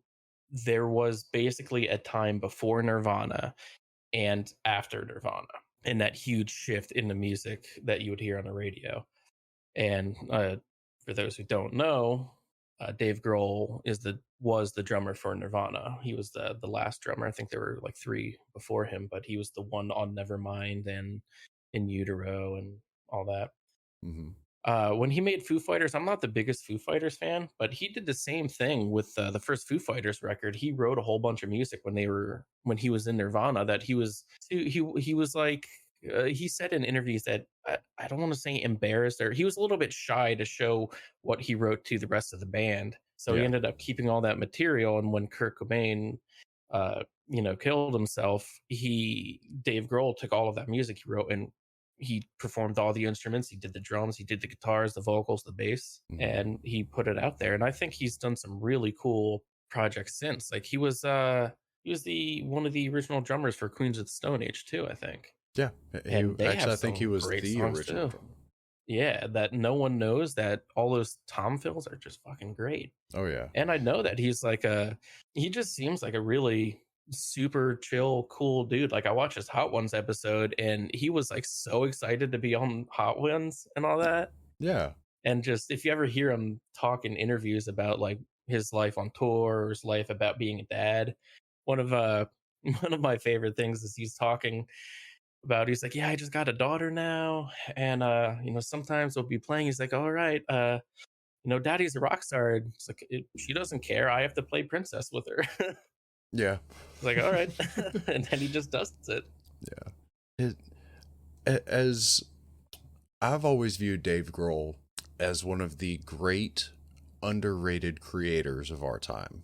there was basically a time before Nirvana and after Nirvana, and that huge shift in the music that you would hear on the radio. And for those who don't know, Dave Grohl was the drummer for Nirvana. He was the last drummer. I think there were like three before him, but he was the one on Nevermind and in Utero and all that. Hmm. When he made Foo Fighters, I'm not the biggest Foo Fighters fan, but he did the same thing with the first Foo Fighters record. He wrote a whole bunch of music when he was in Nirvana that he was like he said in interviews that I don't want to say embarrassed, or he was a little bit shy to show what he wrote to the rest of the band. So he Yeah. ended up keeping all that material. And when Kurt Cobain, killed himself, Dave Grohl took all of that music he wrote and he performed all the instruments. He did the drums, he did the guitars, the vocals, the bass, Hmm. and he put it out there. And I think he's done some really cool projects since. Like he was the one of the original drummers for Queens of the Stone Age too, I think. Yeah. He And they actually, have I think he some was great the songs original too. drummer. Yeah, that no one knows that all those tom fills are just fucking great. Oh yeah. And I know that he just seems like a really super chill, cool dude. Like I watched his Hot Ones episode and he was like so excited to be on Hot Ones and all that. Yeah. And just if you ever hear him talk in interviews about like his life on tour or his life about being a dad, one of one of my favorite things is he's like, yeah, I just got a daughter now. And sometimes we'll be playing. He's like, all right, daddy's a rock star. It's like she doesn't care. I have to play princess with her. It's Yeah. like, all right. And then he just does it. Yeah. It, as I've always viewed Dave Grohl as one of the great underrated creators of our time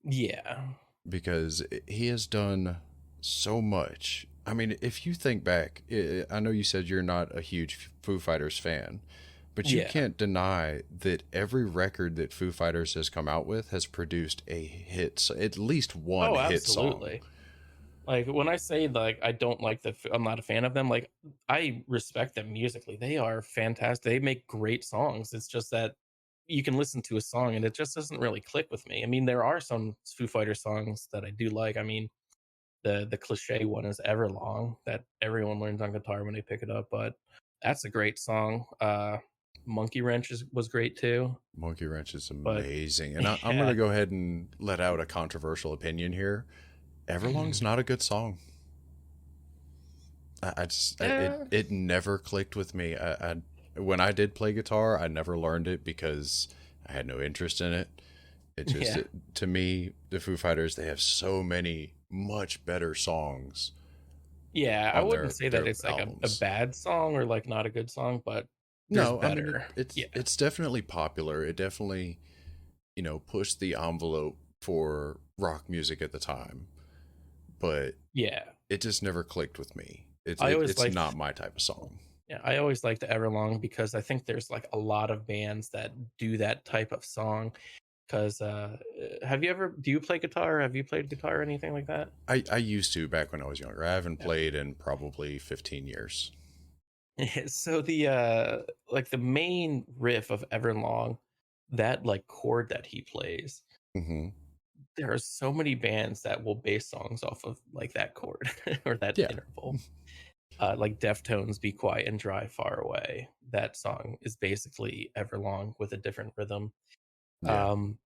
Yeah. because he has done so much. I mean, if you think back, I know you said you're not a huge Foo Fighters fan, but you Yeah. can't deny that every record that Foo Fighters has come out with has produced a hit, at least one Oh, hit song. absolutely. Like when I say like I don't like I'm not a fan of them, like I respect them musically. They are fantastic. They make great songs. It's just that you can listen to a song and it just doesn't really click with me. I mean, there are some Foo Fighter songs that I do like. I mean, the cliche one is Everlong that everyone learns on guitar when they pick it up, but that's a great song. Monkey Wrench was great too. Monkey Wrench is But amazing. And I'm going to yeah. go ahead and let out a controversial opinion here. Everlong's not a good song. Yeah. It never clicked with me. When I did play guitar, I never learned it because I had no interest in it. Yeah. To me, the Foo Fighters, they have so many much better songs Yeah, I on wouldn't say that their it's like a albums. bad song or like not a good song, but there's No, I mean better. Yeah. it's definitely popular. It definitely, pushed the envelope for rock music at the time, but Yeah. it just never clicked with me. I always It's liked not my type of song. yeah, I always liked Everlong because I think there's like a lot of bands that do that type of song. Because do you play guitar? Have you played guitar or anything like that? I used to back when I was younger. I haven't Yeah. played in probably 15 years. So the main riff of Everlong, that like chord that he plays, Hmm. there are so many bands that will base songs off of like that chord or that Yeah. interval. Like Deftones, "Be Quiet and Drive Far Away." That song is basically Everlong with a different rhythm. Yeah. Um,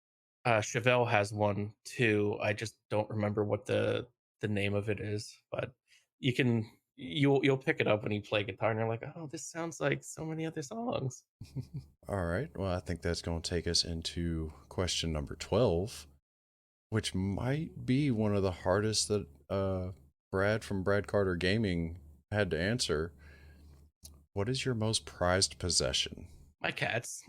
Chevelle has one too. I just don't remember what the name of it is, but you'll pick it up when you play guitar, and you're like, oh, this sounds like so many other songs. All right. Well, I think that's going to take us into question number 12, which might be one of the hardest that Brad from Brad Carter Gaming had to answer. What is your most prized possession? My cats.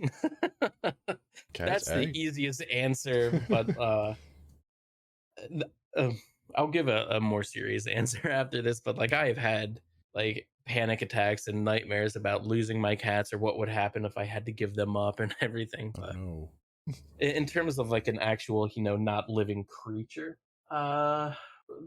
Cats, That's the eh? easiest answer, but th- uh, I'll give a more serious answer after this. But like I have had like panic attacks and nightmares about losing my cats or what would happen if I had to give them up and everything. Oh But no. in terms of like an actual, not living creature, uh,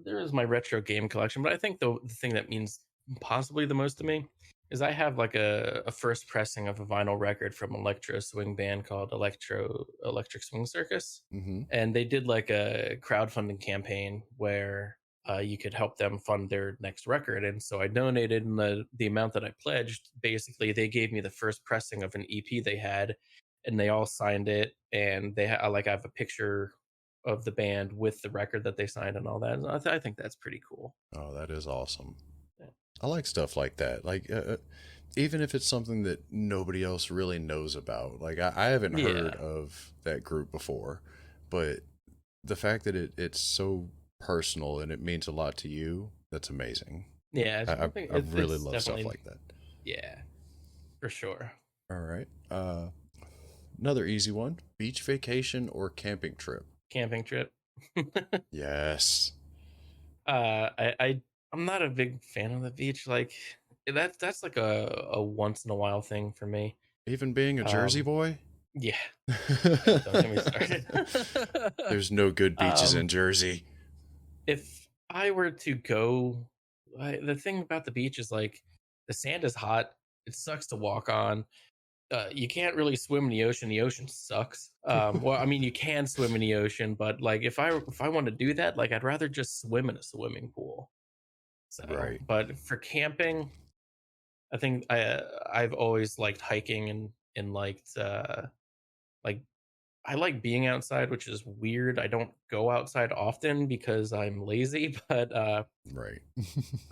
there is my retro game collection. But I think the thing that means possibly the most to me is I have like a first pressing of a vinyl record from electro swing band called Electric Swing Circus, Mm-hmm. and they did like a crowdfunding campaign where you could help them fund their next record. And so I donated, and the amount that I pledged, basically they gave me the first pressing of an EP they had, and they all signed it, and I have a picture of the band with the record that they signed and all that. And I think that's pretty cool. Oh, that is awesome. Yeah. I like stuff like that. Like, even if it's something that nobody else really knows about. Like, I haven't heard Yeah. of that group before, but the fact that it's so personal and it means a lot to you, that's amazing. Yeah, I, I I, think I really it's love stuff definitely, like that. yeah, for sure. All right. Another easy one: beach vacation or camping trip? Camping trip. Yes. I'm not a big fan of the beach. Like that's like a once in a while thing for me. Even being a Jersey Um, boy? yeah, don't get me started. There's no good beaches in um, Jersey. if I were to go, the thing about the beach is like the sand is hot. It sucks to walk on. You can't really swim in the ocean. The ocean sucks. Well, I mean, you can swim in the ocean, but like if I want to do that, like I'd rather just swim in a swimming pool. So, Right. but for camping, I think I've always liked hiking and liked like I like being outside, which is weird. I don't go outside often because I'm lazy, but Right.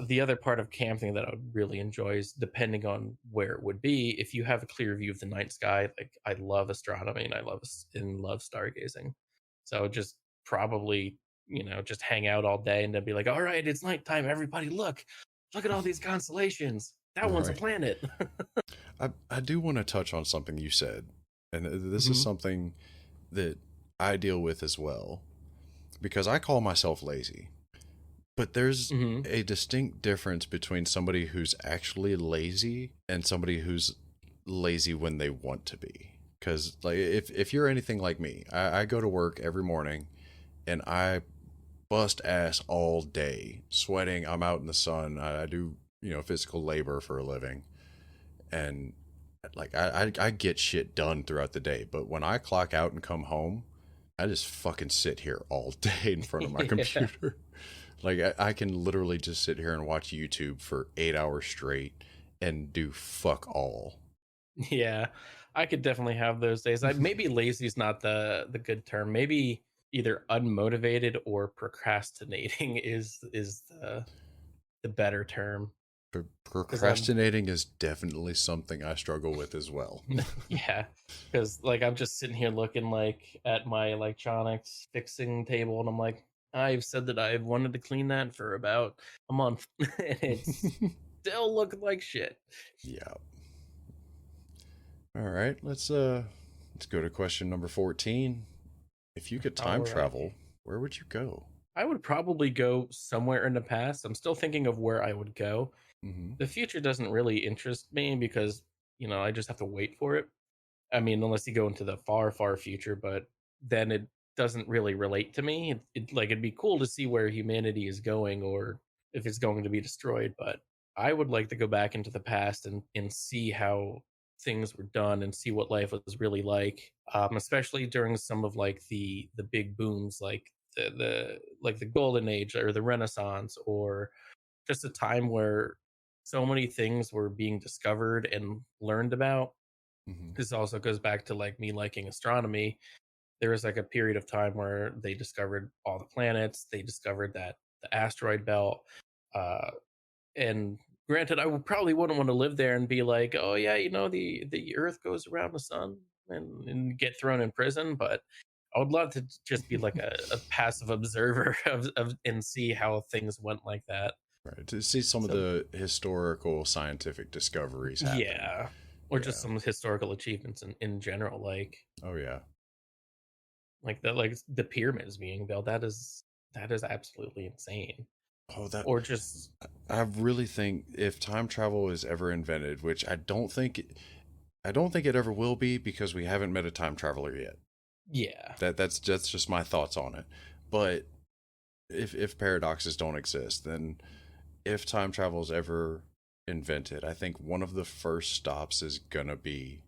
the other part of camping that I would really enjoy is depending on where it would be. If you have a clear view of the night sky, like I love astronomy and I love stargazing. So just probably, just hang out all day and then be like, all right, it's nighttime. Everybody look at all these constellations. That one's a Right. planet. I do want to touch on something you said, and this is Hmm. something that I deal with as well, because I call myself lazy. But there's Hmm. a distinct difference between somebody who's actually lazy and somebody who's lazy when they want to be. Because like if you're anything like me, I go to work every morning and I bust ass all day, sweating. I'm out in the sun. I do physical labor for a living, and like I get shit done throughout the day. But when I clock out and come home, I just fucking sit here all day in front of my Yeah. computer. Like I can literally just sit here and watch YouTube for 8 hours straight and do fuck all. Yeah. I could definitely have those days. Maybe lazy is not the good term. Maybe either unmotivated or procrastinating is the better term. Because I'm Procrastinating is definitely something I struggle with as well. yeah, because like I'm just sitting here looking like at my electronics fixing table, and I'm like, I've said that I've wanted to clean that for about a month, and it's still looking like shit. Yeah. All right, let's go to question number 14. If you could time travel, Alrighty. where would you go? I would probably go somewhere in the past. I'm still thinking of where I would go. Mm-hmm. The future doesn't really interest me because, I just have to wait for it. I mean, unless you go into the far, far future, but then it doesn't really relate to me. Like it'd be cool to see where humanity is going or if it's going to be destroyed, but I would like to go back into the past and see how things were done and see what life was really like, especially during some of like the big booms, like the golden age or the Renaissance, or just a time where so many things were being discovered and learned about. Mm-hmm. This also goes back to like me liking astronomy. There was like a period of time where they discovered all the planets. They discovered that the asteroid belt. Uh, and granted, probably wouldn't want to live there and be like, oh yeah, the Earth goes around the sun, and get thrown in prison. But I would love to just be like a passive observer of and see how things went like that. Right. To see some of So the historical scientific discoveries happen. yeah, or just Yeah. some historical achievements in general, Oh yeah. like the pyramids being built. That is absolutely insane. Oh, that Or just I really think if time travel is ever invented, which I don't think it ever will be because we haven't met a time traveler yet. yeah, That's just my thoughts on it. But if paradoxes don't exist, then if time travel is ever invented, I think one of the first stops is gonna be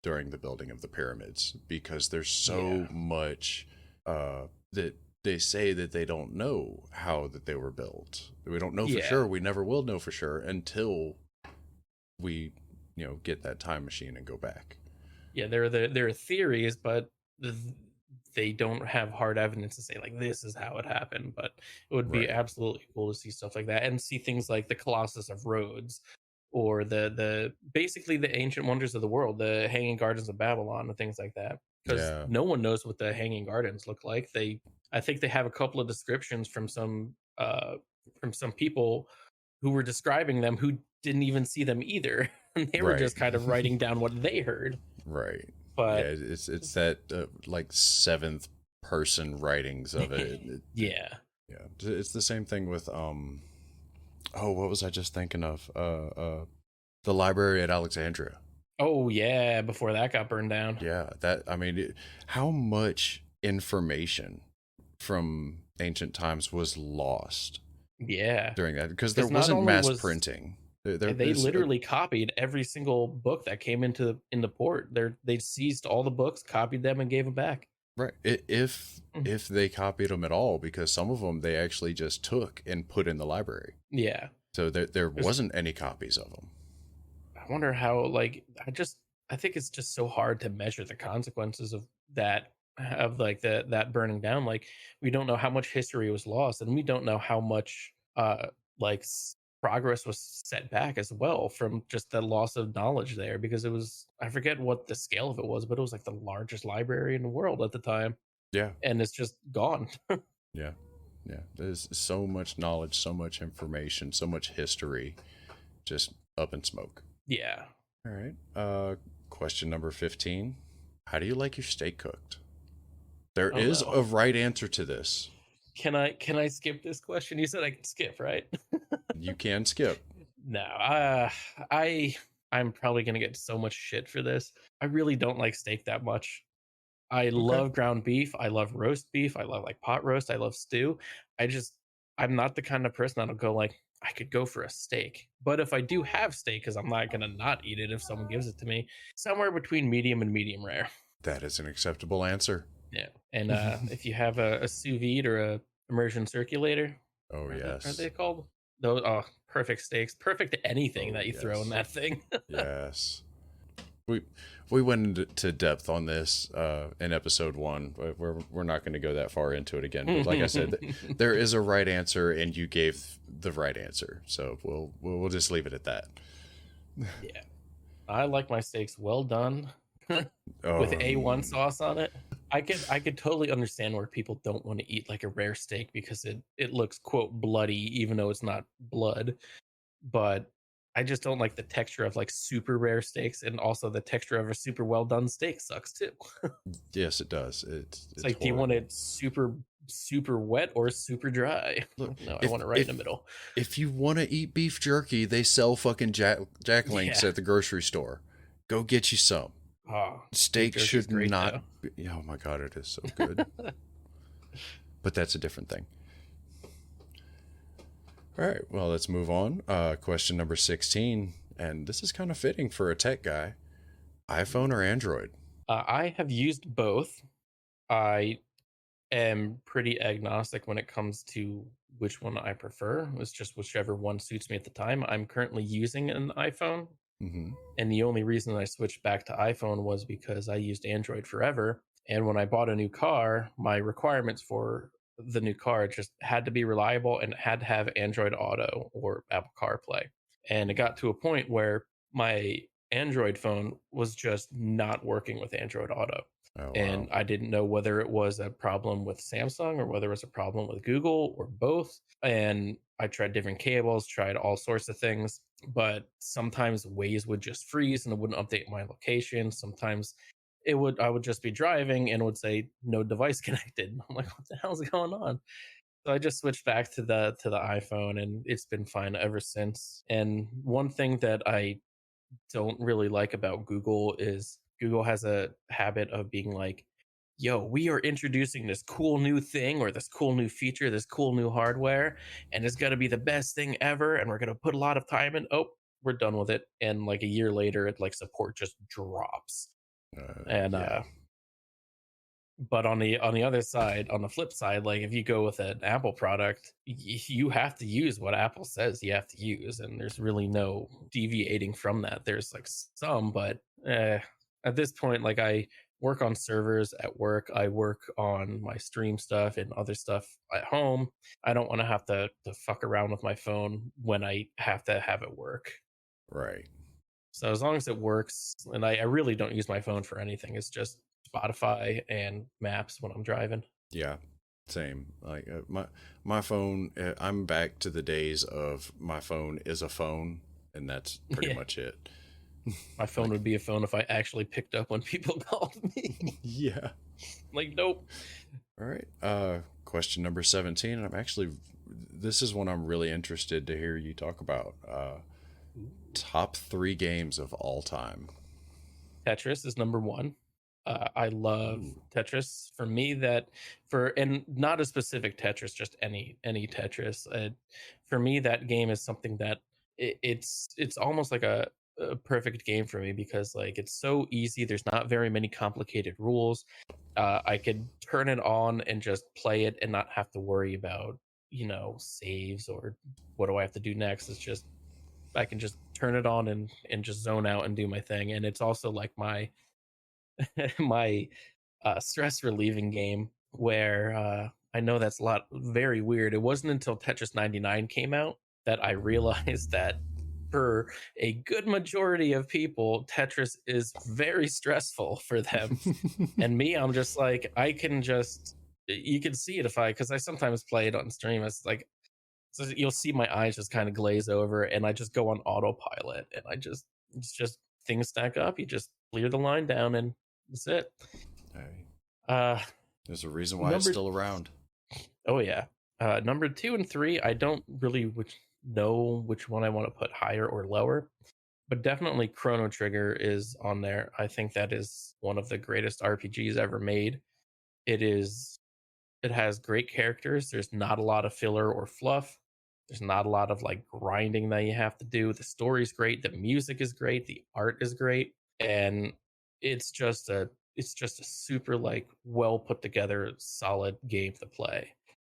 during the building of the pyramids because there's yeah, so much that they say that they don't know how that they were built. We don't know for yeah, sure. We never will know for sure until we, get that time machine and go back. yeah. There are theories, but th- they don't have hard evidence to say like this is how it happened. But it would be Right. absolutely cool to see stuff like that and see things like the Colossus of Rhodes, or the basically the ancient wonders of the world, the Hanging Gardens of Babylon, and things like that. Because Yeah. no one knows what the Hanging Gardens look like. I think they have a couple of descriptions from some people who were describing them who didn't even see them either. And they were Right. just kind of writing down what they heard. Right. Yeah. But It's that like seventh person writings of it. yeah. Yeah. It's the same thing with Oh, what was I just thinking of? The library at Alexandria. Oh yeah, before that got burned down. Yeah, that I mean, how much information from ancient times was lost Yeah. during that because there Because not wasn't only mass was printing. There they is literally copied every single book that came in the port. They seized all the books, copied them, and gave them back. right Mm. if they copied them at all because some of them they actually just took and put in the library. Yeah. So there There's wasn't any copies of them. I wonder how, like, I think it's just so hard to measure the consequences of that, of like that burning down. Like, we don't know how much history was lost, and we don't know how much like progress was set back as well from just the loss of knowledge there, because it was, I forget what the scale of it was, but it was like the largest library in the world at the time, Yeah, and it's just gone. yeah, yeah. There's so much knowledge, so much information, so much history, just up in smoke. Yeah. All right. Question number 15. How do you like your steak cooked? There Oh is no. a right answer to this. Can I skip this question? You said I could skip, right? You can skip. No, I I'm probably gonna get so much shit for this. I really don't like steak that much. I Okay. love ground beef. I love roast beef. I love like pot roast. I love stew. I just I'm not the kind of person that'll go like I could go for a steak. But if I do have steak, because I'm not gonna not eat it if someone gives it to me, somewhere between medium and medium rare. That is an acceptable answer. Yeah. And if you have a sous vide or a immersion circulator, Oh, are yes. they called? Those perfect steaks, perfect anything Oh, that you throw in yes. that thing. Yes. We we went into depth on this in episode 1. But we're not going to go that far into it again. But like I said, there is a right answer, and you gave the right answer. So we'll just leave it at that. Yeah, I like my steaks well done with A1 Um, sauce on it. I could totally understand where people don't want to eat like a rare steak because it looks quote bloody even though it's not blood. But I just don't like the texture of like super rare steaks, and also the texture of a super well done steak sucks too. yes, it does. It's It's like, do you want horrible. it super wet or super dry? Look, No, I if want it right in the if middle. if you want to eat beef jerky, they sell fucking Jack Links Yeah. at the grocery store. Go get you some. Oh, beef Steak jerky is should great not though. be, oh my god, it is so good. But that's a different thing. All right, well, let's move on. Question number 16, and this is kind of fitting for a tech guy. iPhone or Android? I have used both. I am pretty agnostic when it comes to which one I prefer. It's just whichever one suits me at the time. I'm currently using an iPhone, Mm-hmm. and the only reason I switched back to iPhone was because I used Android forever. And when I bought a new car, my requirements for the new car just had to be reliable and it had to have Android Auto or Apple CarPlay. And it got to a point where my Android phone was just not working with Android Auto. Oh, And wow. I didn't know whether it was a problem with Samsung or whether it was a problem with Google or both. And I tried different cables, tried all sorts of things, but sometimes Waze would just freeze and it wouldn't update my location. Sometimes I would just be driving and it would say no device connected. I'm like, what the hell's going on? So I just switched back to the iPhone and it's been fine ever since. And one thing that I don't really like about Google is Google has a habit of being like, yo, we are introducing this cool new thing or this cool new feature, this cool new hardware, and it's going to be the best thing ever. And we're going to put a lot of time in. Oh, we're done with it. And like a year later, it like support just drops. And, Yeah. but on the other side, on the flip side, like if you go with an Apple product, you have to use what Apple says you have to use, and there's really no deviating from that. There's like some, but at this point, like I work on servers at work, I work on my stream stuff and other stuff at home. I don't want to have to fuck around with my phone when I have to have it work. Right. So as long as it works, and I really don't use my phone for anything. It's just Spotify and maps when I'm driving. Yeah. Same. Like my phone. I'm back to the days of my phone is a phone, and that's pretty Yeah, much it. my phone Like, would be a phone if I actually picked up when people called me. yeah. Like, nope. All right. Question number 17, and this is one I'm really interested to hear you talk about. Top 3 games of all time. Tetris is number one. I love Ooh. Tetris. For me, and not a specific Tetris, just any Tetris. For me, that game is something that it's almost like a perfect game for me because like it's so easy. There's not very many complicated rules. I could turn it on and just play it and not have to worry about saves or what do I have to do next. It's just I can just turn it on and just zone out and do my thing. And it's also like my my stress relieving game where I know that's a lot very weird. It wasn't until Tetris 99 came out that I realized that for a good majority of people, Tetris is very stressful for them. And me, I'm just like, I can just, you can see it because I sometimes play it on stream. It's like, so you'll see my eyes just kind of glaze over and I just go on autopilot and it's just things stack up. You just clear the line down and that's it. Hey, Uh, there's a reason why it's number, still around. oh yeah. Number 2 and 3, I don't really know which one I want to put higher or lower, but definitely Chrono Trigger is on there. I think that is one of the greatest RPGs ever made. It is It has great characters. There's not a lot of filler or fluff. There's not a lot of like grinding that you have to do. The story's great. The music is great. The art is great. And it's just a super like well put together solid game to play.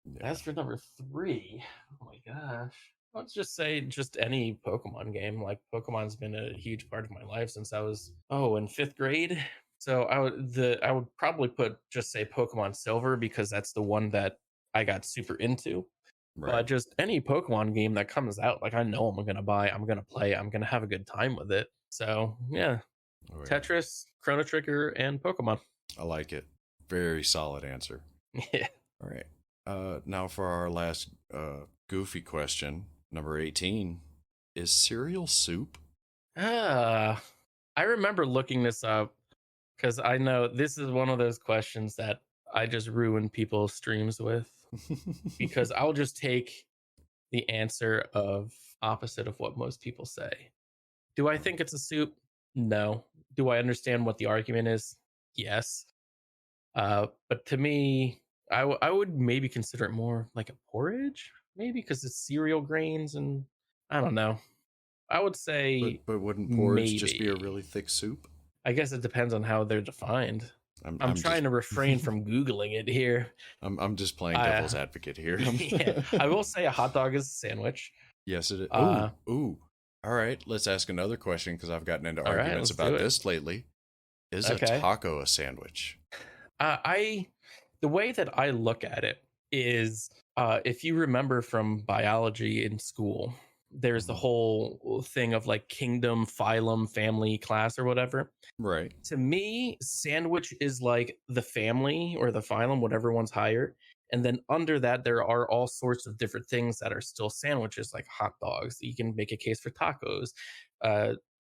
Yeah. As for number 3, oh my gosh. Let's just say just any Pokemon game. Like Pokemon's been a huge part of my life since I was in 5th grade. So I would probably just say Pokemon Silver because that's the one that I got super into. Right. But just any Pokemon game that comes out, like I know I'm gonna buy, I'm gonna play, I'm gonna have a good time with it. So yeah, Oh, yeah. Tetris, Chrono Trigger, and Pokemon. I like it. Very solid answer. Yeah. All right. Now for our last goofy question, number 18. Is cereal soup? Ah, I remember looking this up because I know this is one of those questions that I just ruin people's streams with because I'll just take the answer of opposite of what most people say. Do I think it's a soup? No. Do I understand what the argument is? Yes. But to me, I would maybe consider it more like a porridge, maybe because it's cereal grains and I don't know. I would say But wouldn't porridge just be a maybe. really thick soup? I guess it depends on how they're defined. I'm I'm I'm just trying to refrain from Googling it here. I'm just playing I devil's advocate here. Yeah, I will say a hot dog is a sandwich. Yes, it is. Uh, Ooh. All right, let's ask another question because I've gotten into all right, arguments let's do about it. this lately. Is a Okay. taco a sandwich? I The way that I look at it is if you remember from biology in school, there's the whole thing of like kingdom, phylum, family, class, or whatever. Right. To me, sandwich is like the family or the phylum, whatever one's higher. And then under that, there are all sorts of different things that are still sandwiches, like hot dogs. You can make a case for tacos,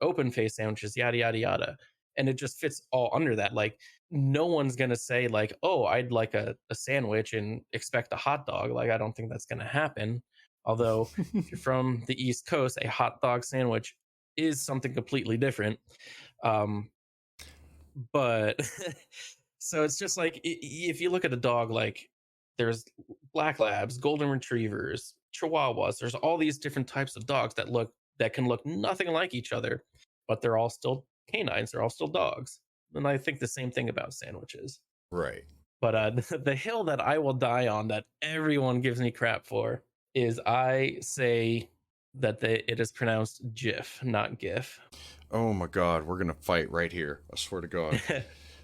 open face sandwiches, yada, yada, yada. And it just fits all under that. Like, no one's going to say, like, oh, I'd like a sandwich and expect a hot dog. Like, I don't think that's going to happen. Although, if you're from the East Coast, a hot dog sandwich is something completely different. But so it's just like, if you look at a dog, like there's black labs, golden retrievers, chihuahuas, there's all these different types of dogs that can look nothing like each other, but they're all still canines, they're all still dogs. And I think the same thing about sandwiches. Right. But the hill that I will die on, that everyone gives me crap for, is I say that it is pronounced JIFF, not GIF. Oh my God, we're gonna fight right here. I swear to God.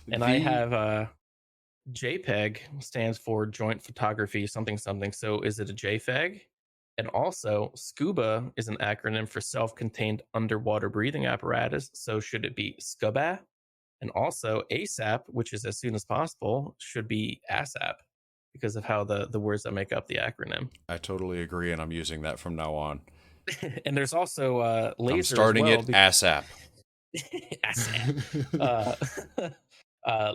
And I have JPEG stands for joint photography something something. So is it a JPEG? And also, SCUBA is an acronym for self-contained underwater breathing apparatus. So should it be SCUBA? And also, ASAP, which is as soon as possible, should be ASAP because of how the words that make up the acronym. I totally agree, and I'm using that from now on. And there's also laser. I'm starting as well, it ASAP. ASAP.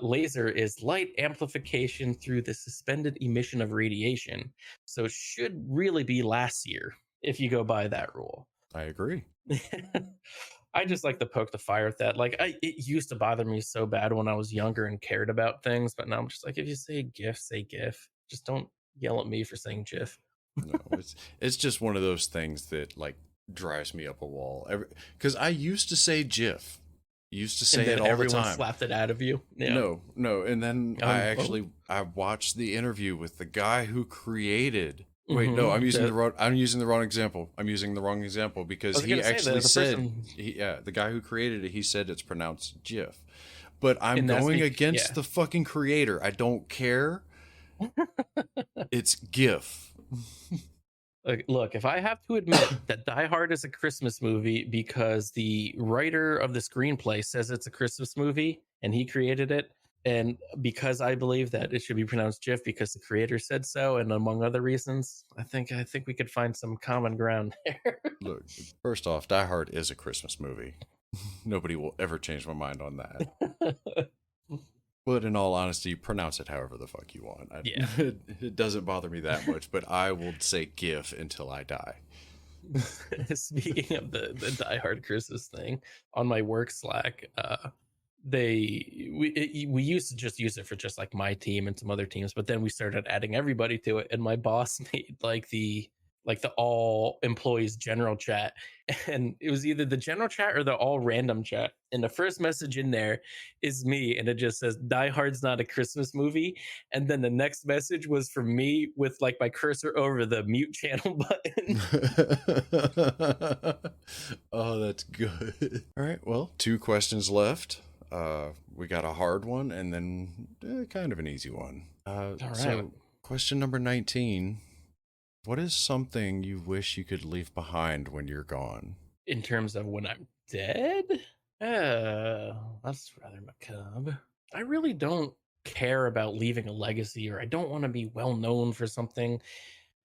Laser is light amplification through the suspended emission of radiation. So it should really be last year if you go by that rule. I agree. I just like to poke the fire with that. Like, it used to bother me so bad when I was younger and cared about things, but now I'm just like, if you say GIF, say GIF. Just don't yell at me for saying GIF. No, it's just one of those things that like drives me up a wall. Because I used to say GIF, used to say it all the everyone time. slapped it out of you. Yeah. No, and then I watched the interview with the guy who created. Wait, no, I'm using the wrong example. I'm using the wrong example because he actually said, the guy who created it, he said it's pronounced GIF. But I'm going against the fucking creator. I don't care. It's GIF. Look, if I have to admit that Die Hard is a Christmas movie because the writer of the screenplay says it's a Christmas movie and he created it, and because I believe that it should be pronounced GIF because the creator said so, and among other reasons, I think we could find some common ground there. Look, first off, Die Hard is a Christmas movie. Nobody will ever change my mind on that. But in all honesty, pronounce it however the fuck you want. It doesn't bother me that much, but I will say GIF until I die. Speaking of the Die Hard Christmas thing, on my work Slack, we used to just use it for just like my team and some other teams, but then we started adding everybody to it, and my boss made like the all employees general chat, and it was either the general chat or the all random chat, and the first message in there is me, and it just says Die Hard's not a Christmas movie, and then the next message was from me with like my cursor over the mute channel button. Oh, that's good. All right, well, 2 questions left. We got a hard one and then kind of an easy one. All right. So question number 19. What is something you wish you could leave behind when you're gone? In terms of when I'm dead? That's rather macabre. I really don't care about leaving a legacy, or I don't want to be well known for something.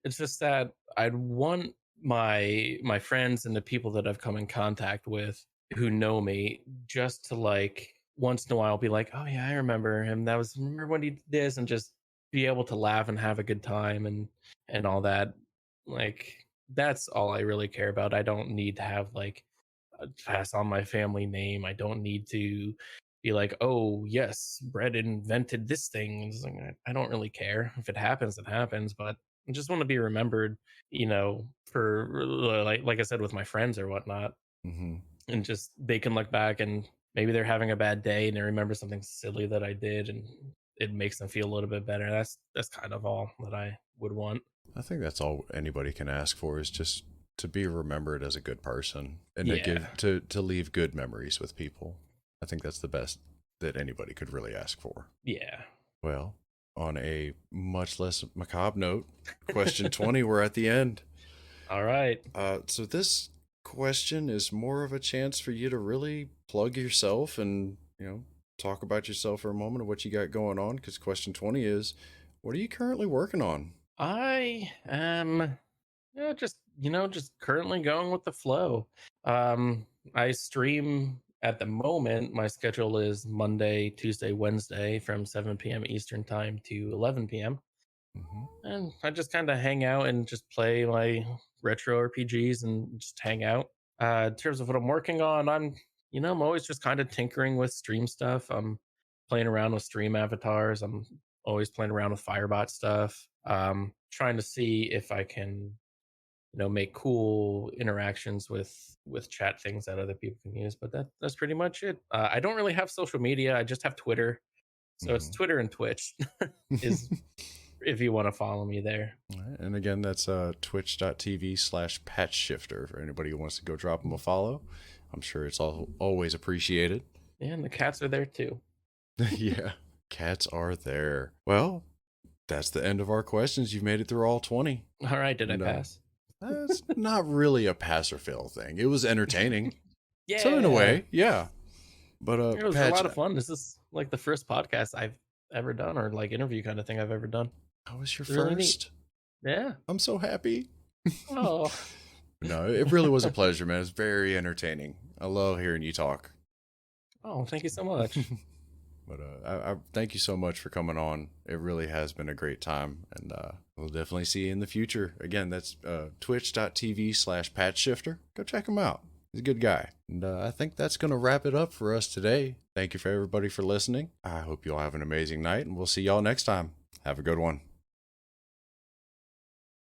It's just that I'd want my friends and the people that I've come in contact with who know me just to like once in a while be like, oh yeah, I remember him. Remember when he did this, and just be able to laugh and have a good time and all that. Like, that's all I really care about. I don't need to have like pass on my family name. I don't need to be like, oh yes, Brett invented this thing. Like, I don't really care. If it happens, it happens. But I just want to be remembered, for like I said, with my friends or whatnot. Mm-hmm. And just they can look back and maybe they're having a bad day and they remember something silly that I did, and it makes them feel a little bit better. That's kind of all that I would want. I think that's all anybody can ask for, is just to be remembered as a good person and to leave good memories with people. I think that's the best that anybody could really ask for. Yeah. Well, on a much less macabre note, question 20, we're at the end. All right. So this question is more of a chance for you to really plug yourself and, talk about yourself for a moment of what you got going on. Because question 20 is, what are you currently working on? I am just currently going with the flow. I stream at the moment. My schedule is Monday, Tuesday, Wednesday from 7 p.m. Eastern time to 11 p.m. Hmm. And I just kind of hang out and just play my retro RPGs and just hang out. In terms of what I'm working on, I'm always just kind of tinkering with stream stuff. I'm playing around with stream avatars. I'm always playing around with Firebot stuff. Trying to see if I can, make cool interactions with chat things that other people can use. But that's pretty much it. I don't really have social media. I just have Twitter. So it's Twitter and Twitch is if you want to follow me there. Right, and again, that's twitch.tv/PatchShifter for anybody who wants to go drop them a follow. I'm sure it's always appreciated. And the cats are there too. Yeah, cats are there. Well, that's the end of our questions. You've made it through all 20. All right, did I pass? That's not really a pass or fail thing. It was entertaining. Yeah. So in a way, yeah. But it was Patch, a lot of fun. This is like the first podcast I've ever done, or like interview kind of thing I've ever done. how was your Really first? Yeah. I'm so happy. Oh. No, it really was a pleasure, man. It's very entertaining. I love hearing you talk. Oh, thank you so much. But I thank you so much for coming on. It really has been a great time, and we'll definitely see you in the future. Again, that's twitch.tv/PatchShifter. Go check him out. He's a good guy. And I think that's going to wrap it up for us today. Thank you for everybody for listening. I hope you all have an amazing night, and we'll see y'all next time. Have a good one.